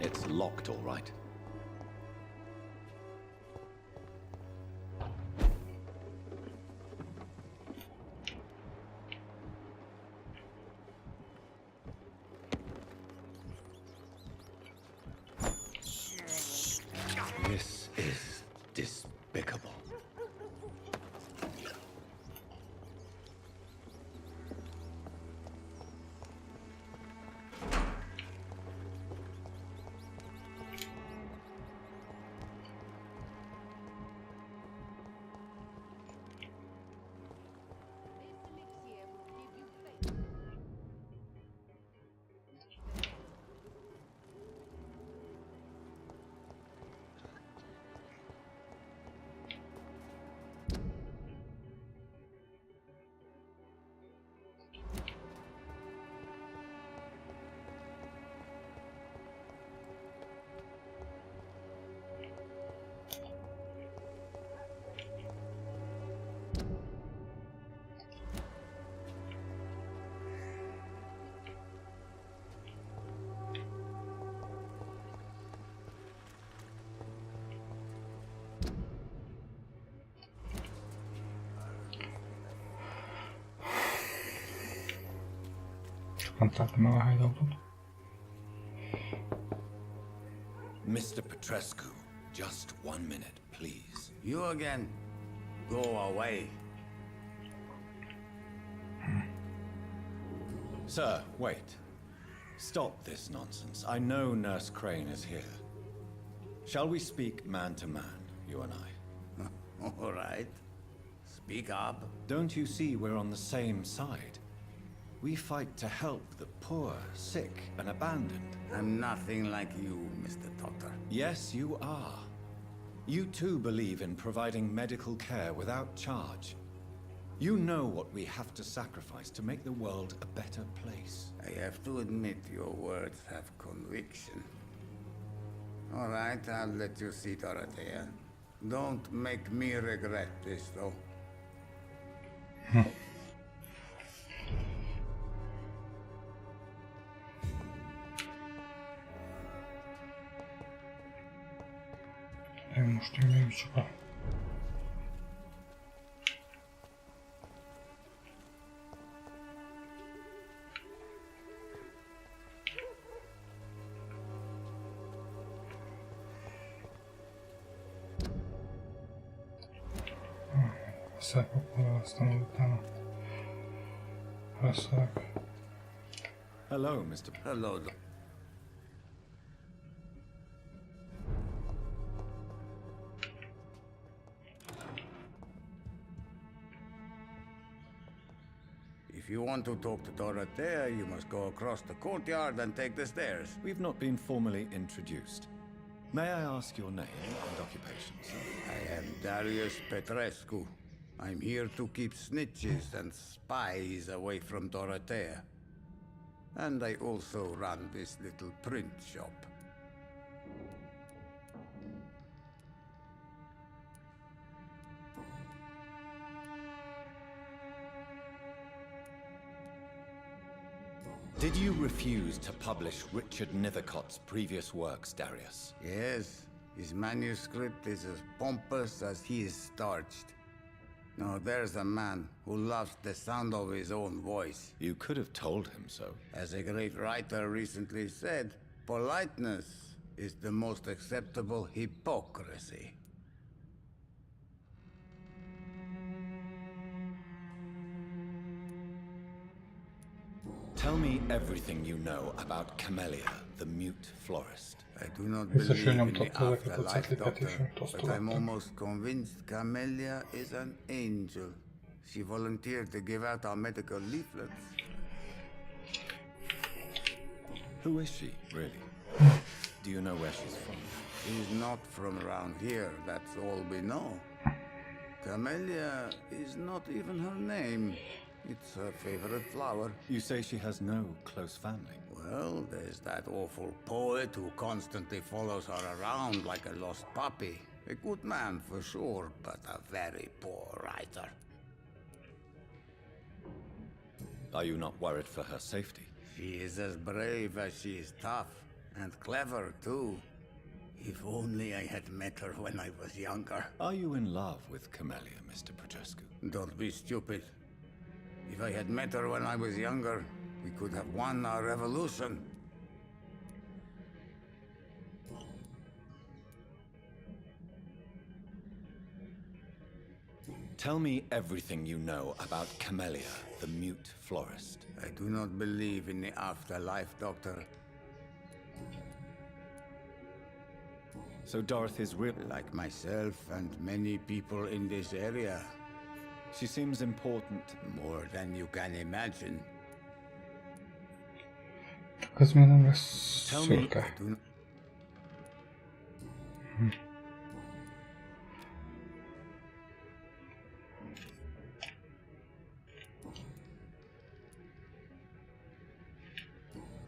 It's locked, all right. This is despicable. Mr. Petrescu, just 1 minute, please. You again? Go away. Sir, wait. Stop this nonsense. I know Nurse Crane is here. Shall we speak man to man, you and I? All right. Speak up. Don't you see we're on the same side? We fight to help the poor, sick, and abandoned. I'm nothing like you, Mr. Doctor. Yes, you are. You too believe in providing medical care without charge. You know what we have to sacrifice to make the world a better place. I have to admit your words have conviction. All right, I'll let you see Dorothea. Don't make me regret this, though. Most én mégiscsak a... Összepakolva, aztán utána veszelek. Hello, Mr. Hello. If you want to talk to Dorothea, you must go across the courtyard and take the stairs. We've not been formally introduced. May I ask your name and occupation, sir? I am Darius Petrescu. I'm here to keep snitches and spies away from Dorothea. And I also run this little print shop. Did you refuse to publish Richard Nethercott's previous works, Darius? Yes, his manuscript is as pompous as he is starched. Now there's a man who loves the sound of his own voice. You could have told him so. As a great writer recently said, politeness is the most acceptable hypocrisy. Tell me everything you know about Camellia, the mute florist. I do not believe in the afterlife, Doctor, but I'm almost convinced Camellia is an angel. She volunteered to give out our medical leaflets. Who is she, really? Do you know where she's from? She's not from around here, that's all we know. Camellia is not even her name. It's her favorite flower. You say she has no close family? Well, there's that awful poet who constantly follows her around like a lost puppy. A good man for sure, but a very poor writer. Are you not worried for her safety? She is as brave as she is tough, and clever too. If only I had met her when I was younger. Are you in love with Camellia, Mr. Petrescu? Don't be stupid. If I had met her when I was younger, we could have won our revolution. Tell me everything you know about Camellia, the mute florist. I do not believe in the afterlife, Doctor. So Dorothy's real? Like myself and many people in this area. She seems important. More than you can imagine. Ez még nem lesz szürke.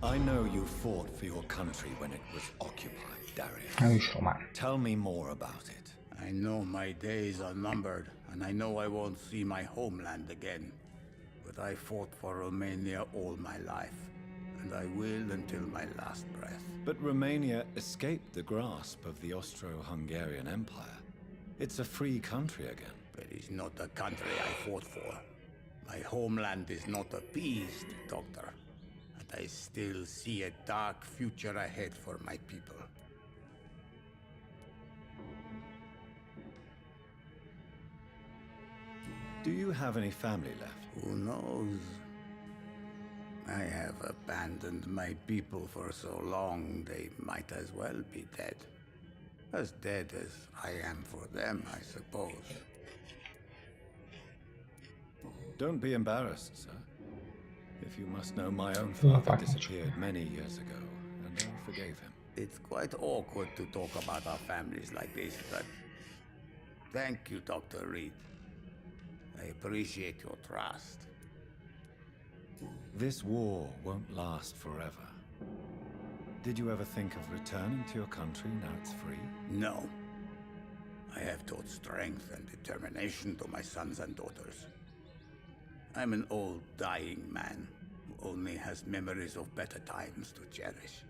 I know you fought for your country when it was occupied, Darius. Ez is román. Tell me more about it. I know my days are numbered, and I know I won't see my homeland again. But I fought for Romania all my life, and I will until my last breath. But Romania escaped the grasp of the Austro-Hungarian Empire. It's a free country again. It is not the country I fought for. My homeland is not appeased, Doctor. And I still see a dark future ahead for my people. Do you have any family left? Who knows? I have abandoned my people for so long, they might as well be dead. As dead as I am for them, I suppose. Don't be embarrassed, sir. If you must know, my own father disappeared many years ago, and I forgave him. It's quite awkward to talk about our families like this, but thank you, Dr. Reed. I appreciate your trust. This war won't last forever. Did you ever think of returning to your country now it's free? No. I have taught strength and determination to my sons and daughters. I'm an old, dying man who only has memories of better times to cherish.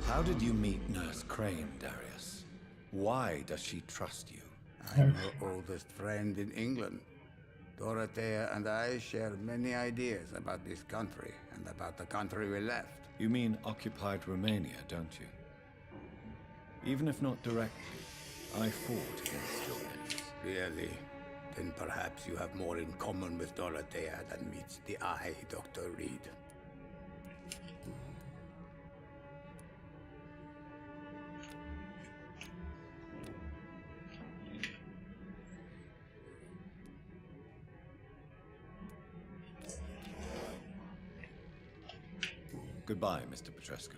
How did you meet Nurse Crane, Darius? Why does she trust you? I'm her oldest friend in England. Dorothea and I share many ideas about this country and about the country we left. You mean occupied Romania, don't you? Even if not directly, I fought against your enemies. Really? Then perhaps you have more in common with Dorothea than meets the eye, Dr. Reed. Goodbye, Mr. Petrescu.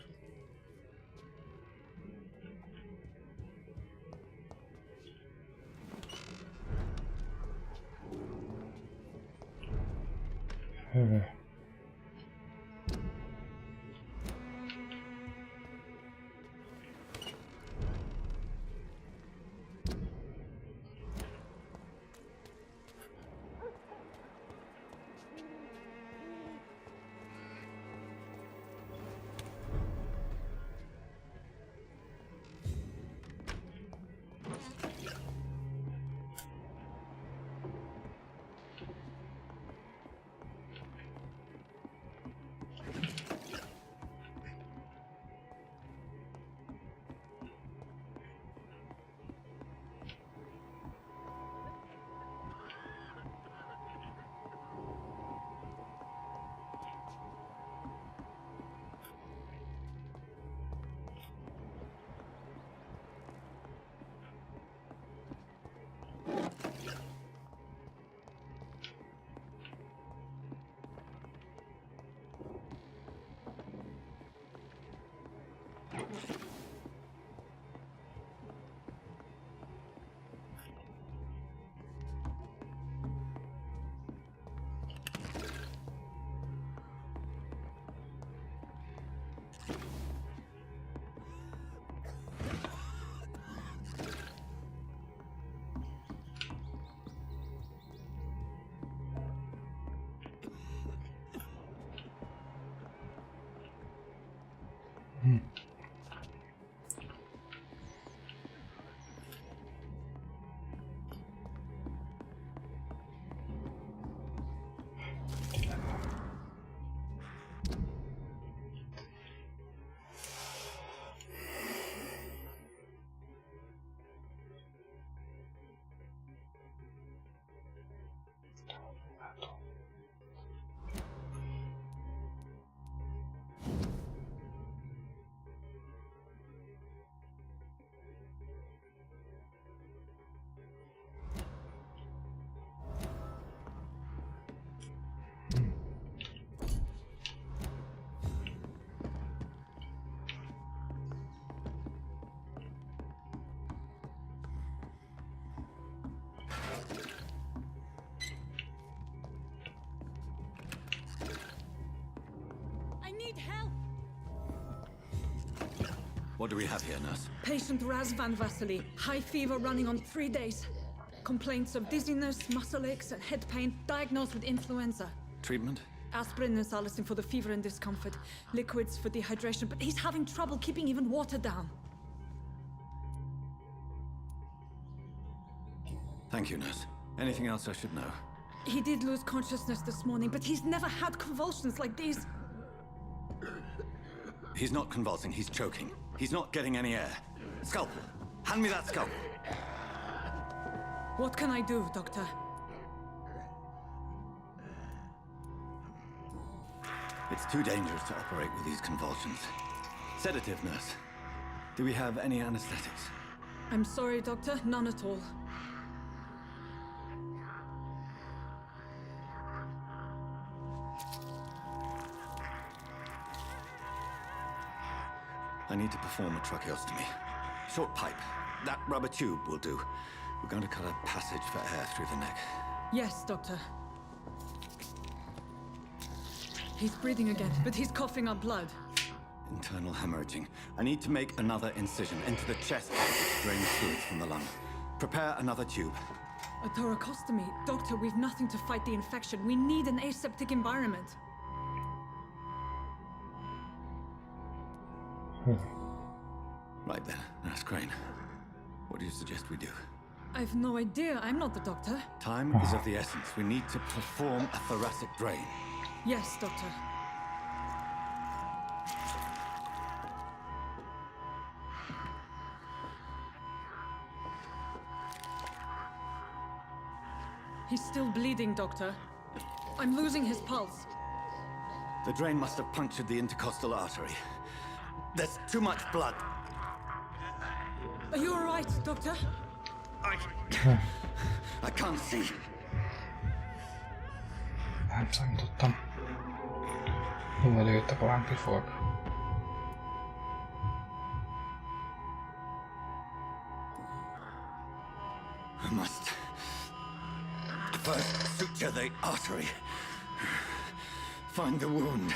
What do we have here, nurse? Patient Raz Van Vasily. High fever running on 3 days. Complaints of dizziness, muscle aches, and head pain. Diagnosed with influenza. Treatment? Aspirin and salicin for the fever and discomfort. Liquids for dehydration, but he's having trouble keeping even water down. Thank you, nurse. Anything else I should know? He did lose consciousness this morning, but he's never had convulsions like these. He's not convulsing, he's choking. He's not getting any air. Scalpel! Hand me that scalpel! What can I do, Doctor? It's too dangerous to operate with these convulsions. Sedative, nurse. Do we have any anesthetics? I'm sorry, Doctor. None at all. I need to perform a tracheostomy. Short pipe. That rubber tube will do. We're going to cut a passage for air through the neck. Yes, Doctor. He's breathing again, but he's coughing up blood. Internal hemorrhaging. I need to make another incision into the chest to drain the fluids from the lung. Prepare another tube. A thoracostomy? Doctor, we've nothing to fight the infection. We need an aseptic environment. Right then, Nurse Crane. What do you suggest we do? I've no idea. I'm not the doctor. Time is of the essence. We need to perform a thoracic drain. Yes, Doctor. He's still bleeding, Doctor. I'm losing his pulse. The drain must have punctured the intercostal artery. There's too much blood. Are you all right, Doctor? I can't see. Nem számítottam. Hova lőttek a vámpírfog? I must first suture the artery. Find the wound.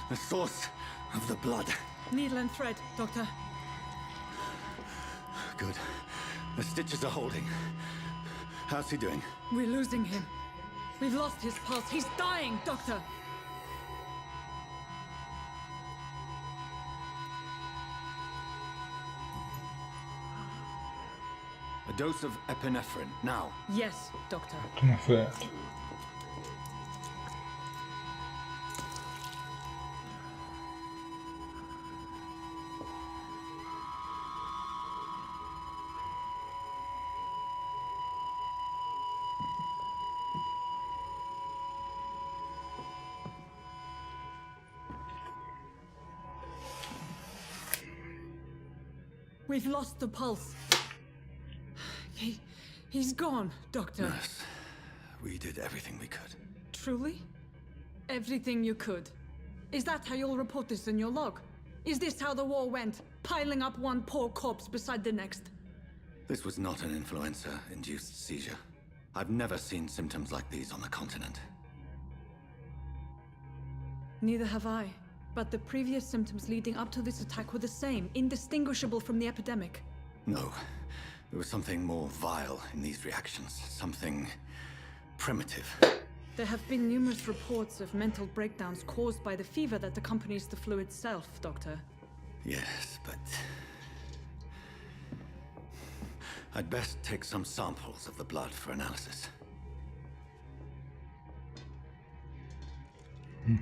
The source of the blood. Needle and thread, Doctor. Good. The stitches are holding. How's he doing? We're losing him. We've lost his pulse. He's dying, Doctor. A dose of epinephrine, now. Yes, Doctor. We've lost the pulse. He's gone, Doctor. Nurse, we did everything we could. Truly? Everything you could. Is that how you'll report this in your log? Is this how the war went? Piling up one poor corpse beside the next? This was not an influenza-induced seizure. I've never seen symptoms like these on the continent. Neither have I. But the previous symptoms leading up to this attack were the same, indistinguishable from the epidemic. No. There was something more vile in these reactions. Something primitive. There have been numerous reports of mental breakdowns caused by the fever that accompanies the flu itself, Doctor. Yes, but... I'd best take some samples of the blood for analysis. I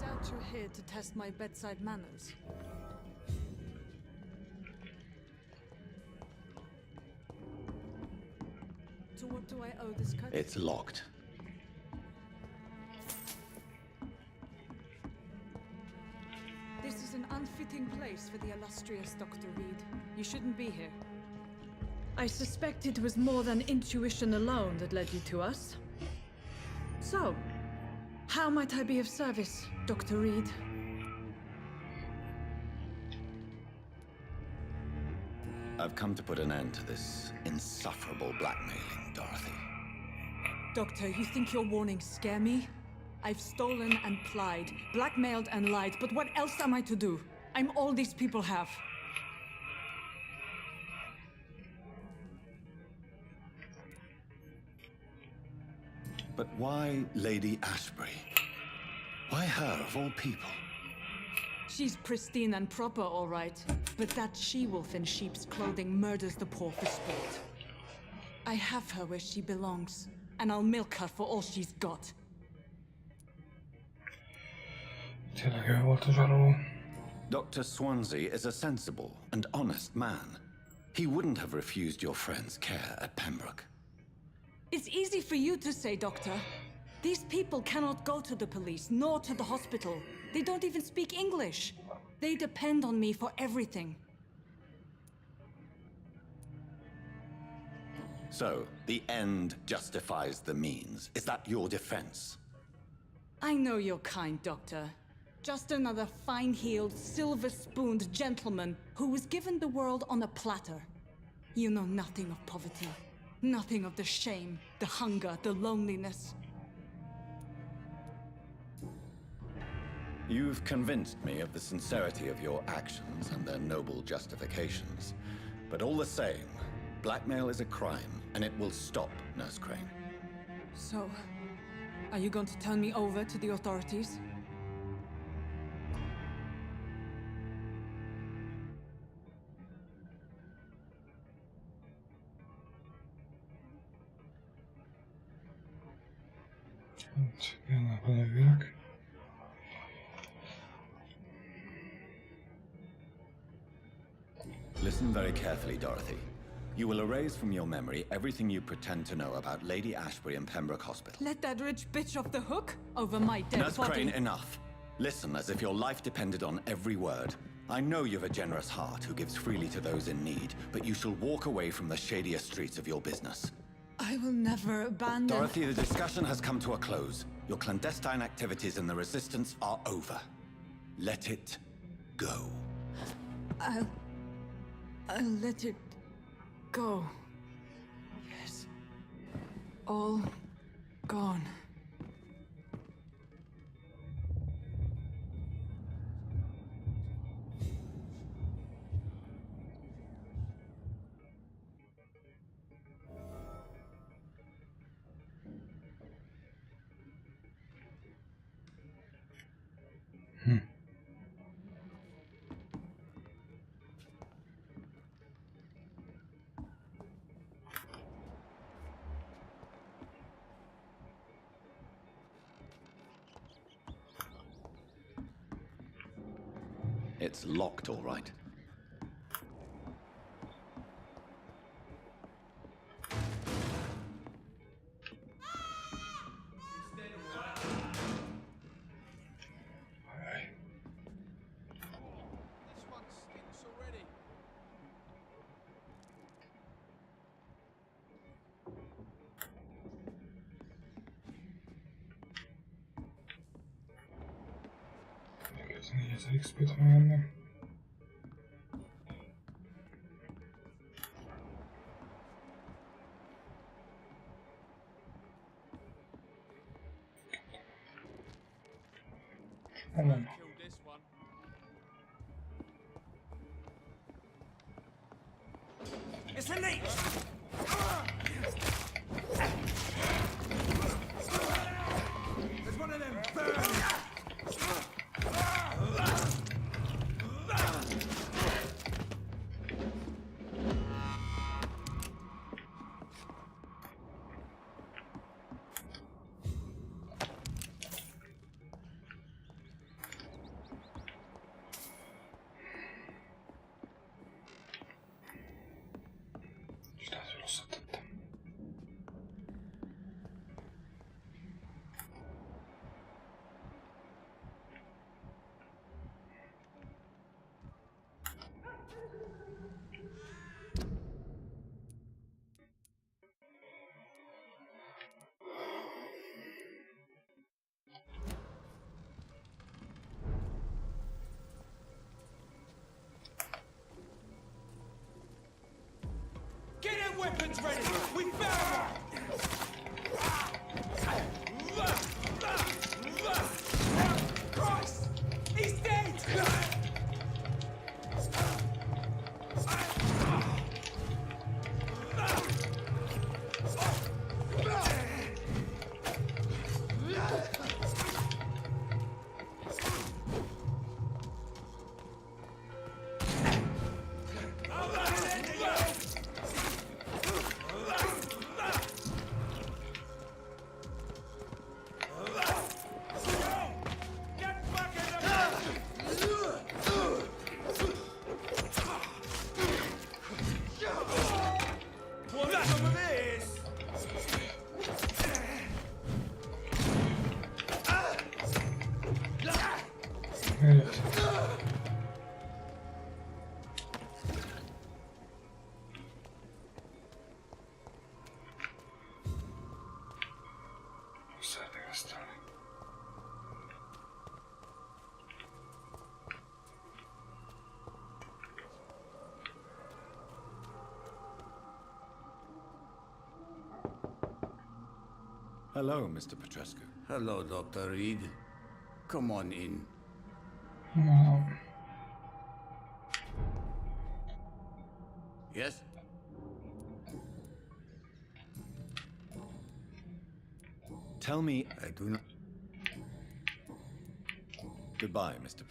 doubt you're here to test my bedside manners. To what do I owe this courtesy? It's locked. This is an unfitting place for the illustrious Dr. Reed. You shouldn't be here. I suspect it was more than intuition alone that led you to us. So, how might I be of service, Dr. Reed? I've come to put an end to this insufferable blackmailing, Dorothy. Doctor, you think your warnings scare me? I've stolen and plied, blackmailed and lied, but what else am I to do? I'm all these people have. But why Lady Ashbury? Why her, of all people? She's pristine and proper, all right. But that she-wolf in sheep's clothing murders the poor for sport. I have her where she belongs, and I'll milk her for all she's got. Tényleg ő volt a zsaroló. Dr. Swansea is a sensible and honest man. He wouldn't have refused your friend's care at Pembroke. It's easy for you to say, Doctor. These people cannot go to the police, nor to the hospital. They don't even speak English. They depend on me for everything. So, the end justifies the means. Is that your defense? I know you're kind, Doctor. Just another fine-heeled, silver-spooned gentleman who was given the world on a platter. You know nothing of poverty. Nothing of the shame, the hunger, the loneliness. You've convinced me of the sincerity of your actions and their noble justifications. But all the same, blackmail is a crime, and it will stop, Nurse Crane. So, are you going to turn me over to the authorities? Listen very carefully, Dorothy. You will erase from your memory everything you pretend to know about Lady Ashbury and Pembroke Hospital. Let that rich bitch off the hook over my dead Nurse body. Crane, enough. Listen as if your life depended on every word. I know you've a generous heart who gives freely to those in need, but you shall walk away from the shadier streets of your business. I will never abandon... Dorothy, the discussion has come to a close. Your clandestine activities in the Resistance are over. Let it go. I'll let it go. Yes. All gone. It's locked, all right. 4000 XP-t megenni. Nem. It's a leech! There's one of them birds! Get them weapons ready! We found one! Christ! He's dead! Hello, Mr. Petrescu. Hello, Dr. Reed. Come on in. Yes? Tell me... I do not... Goodbye, Mr.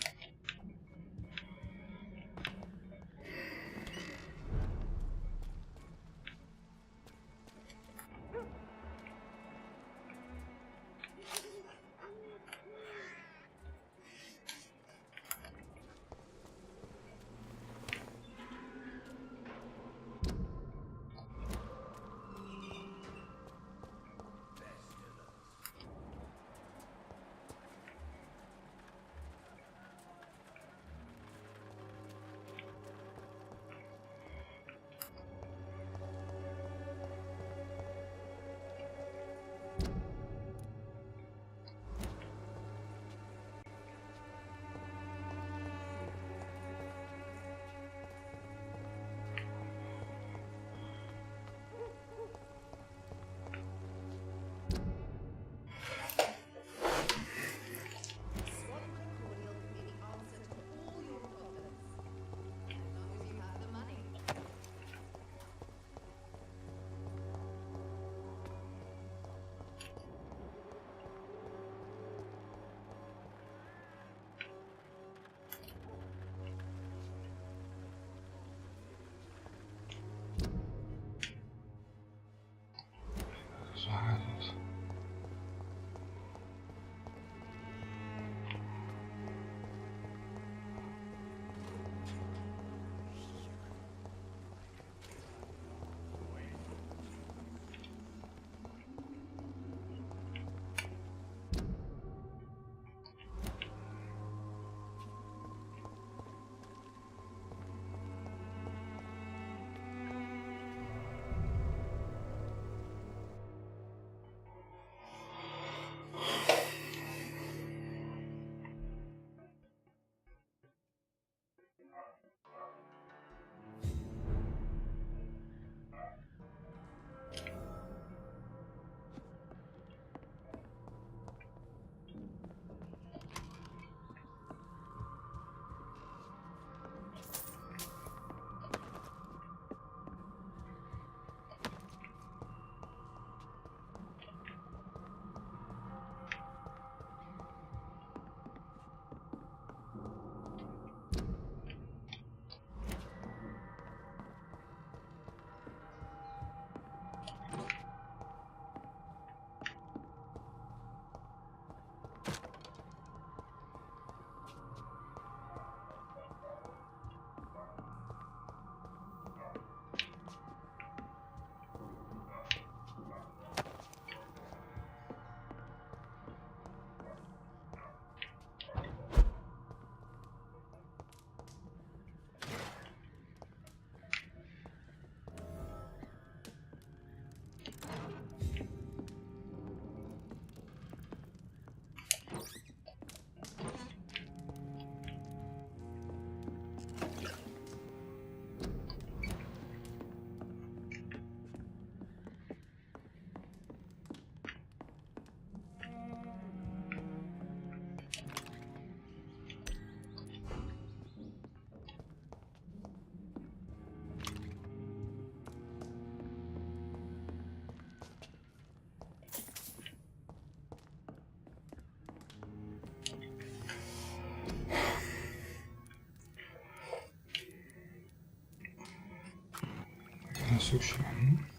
szükségem.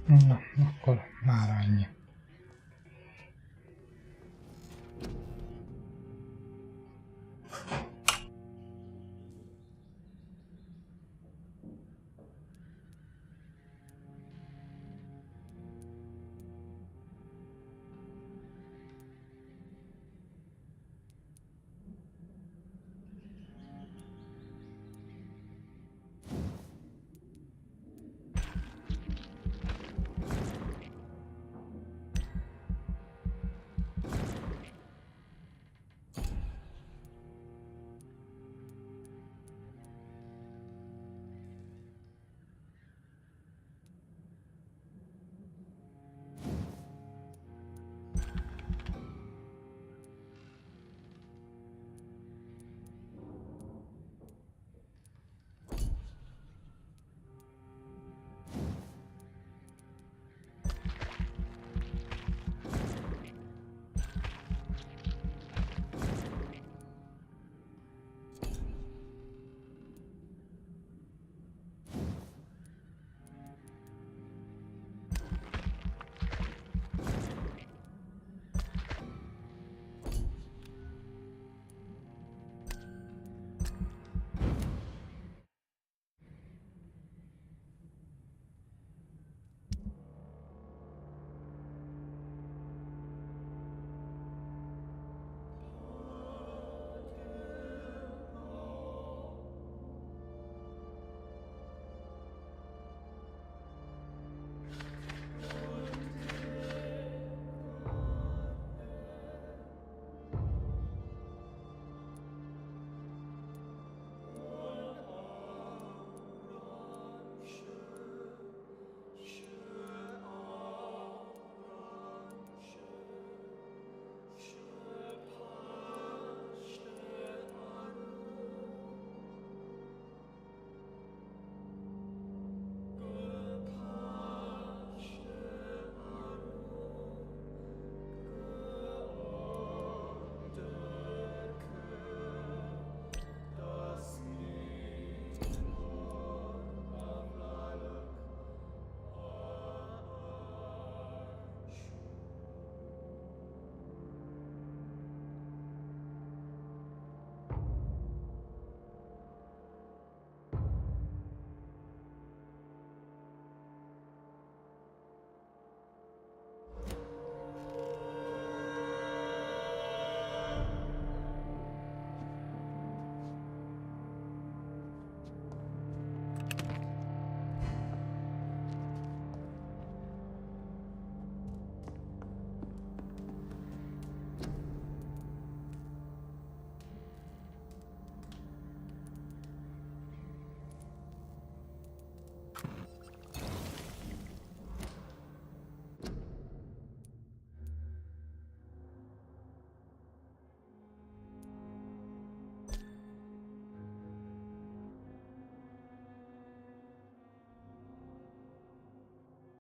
Na, akkor már annyi.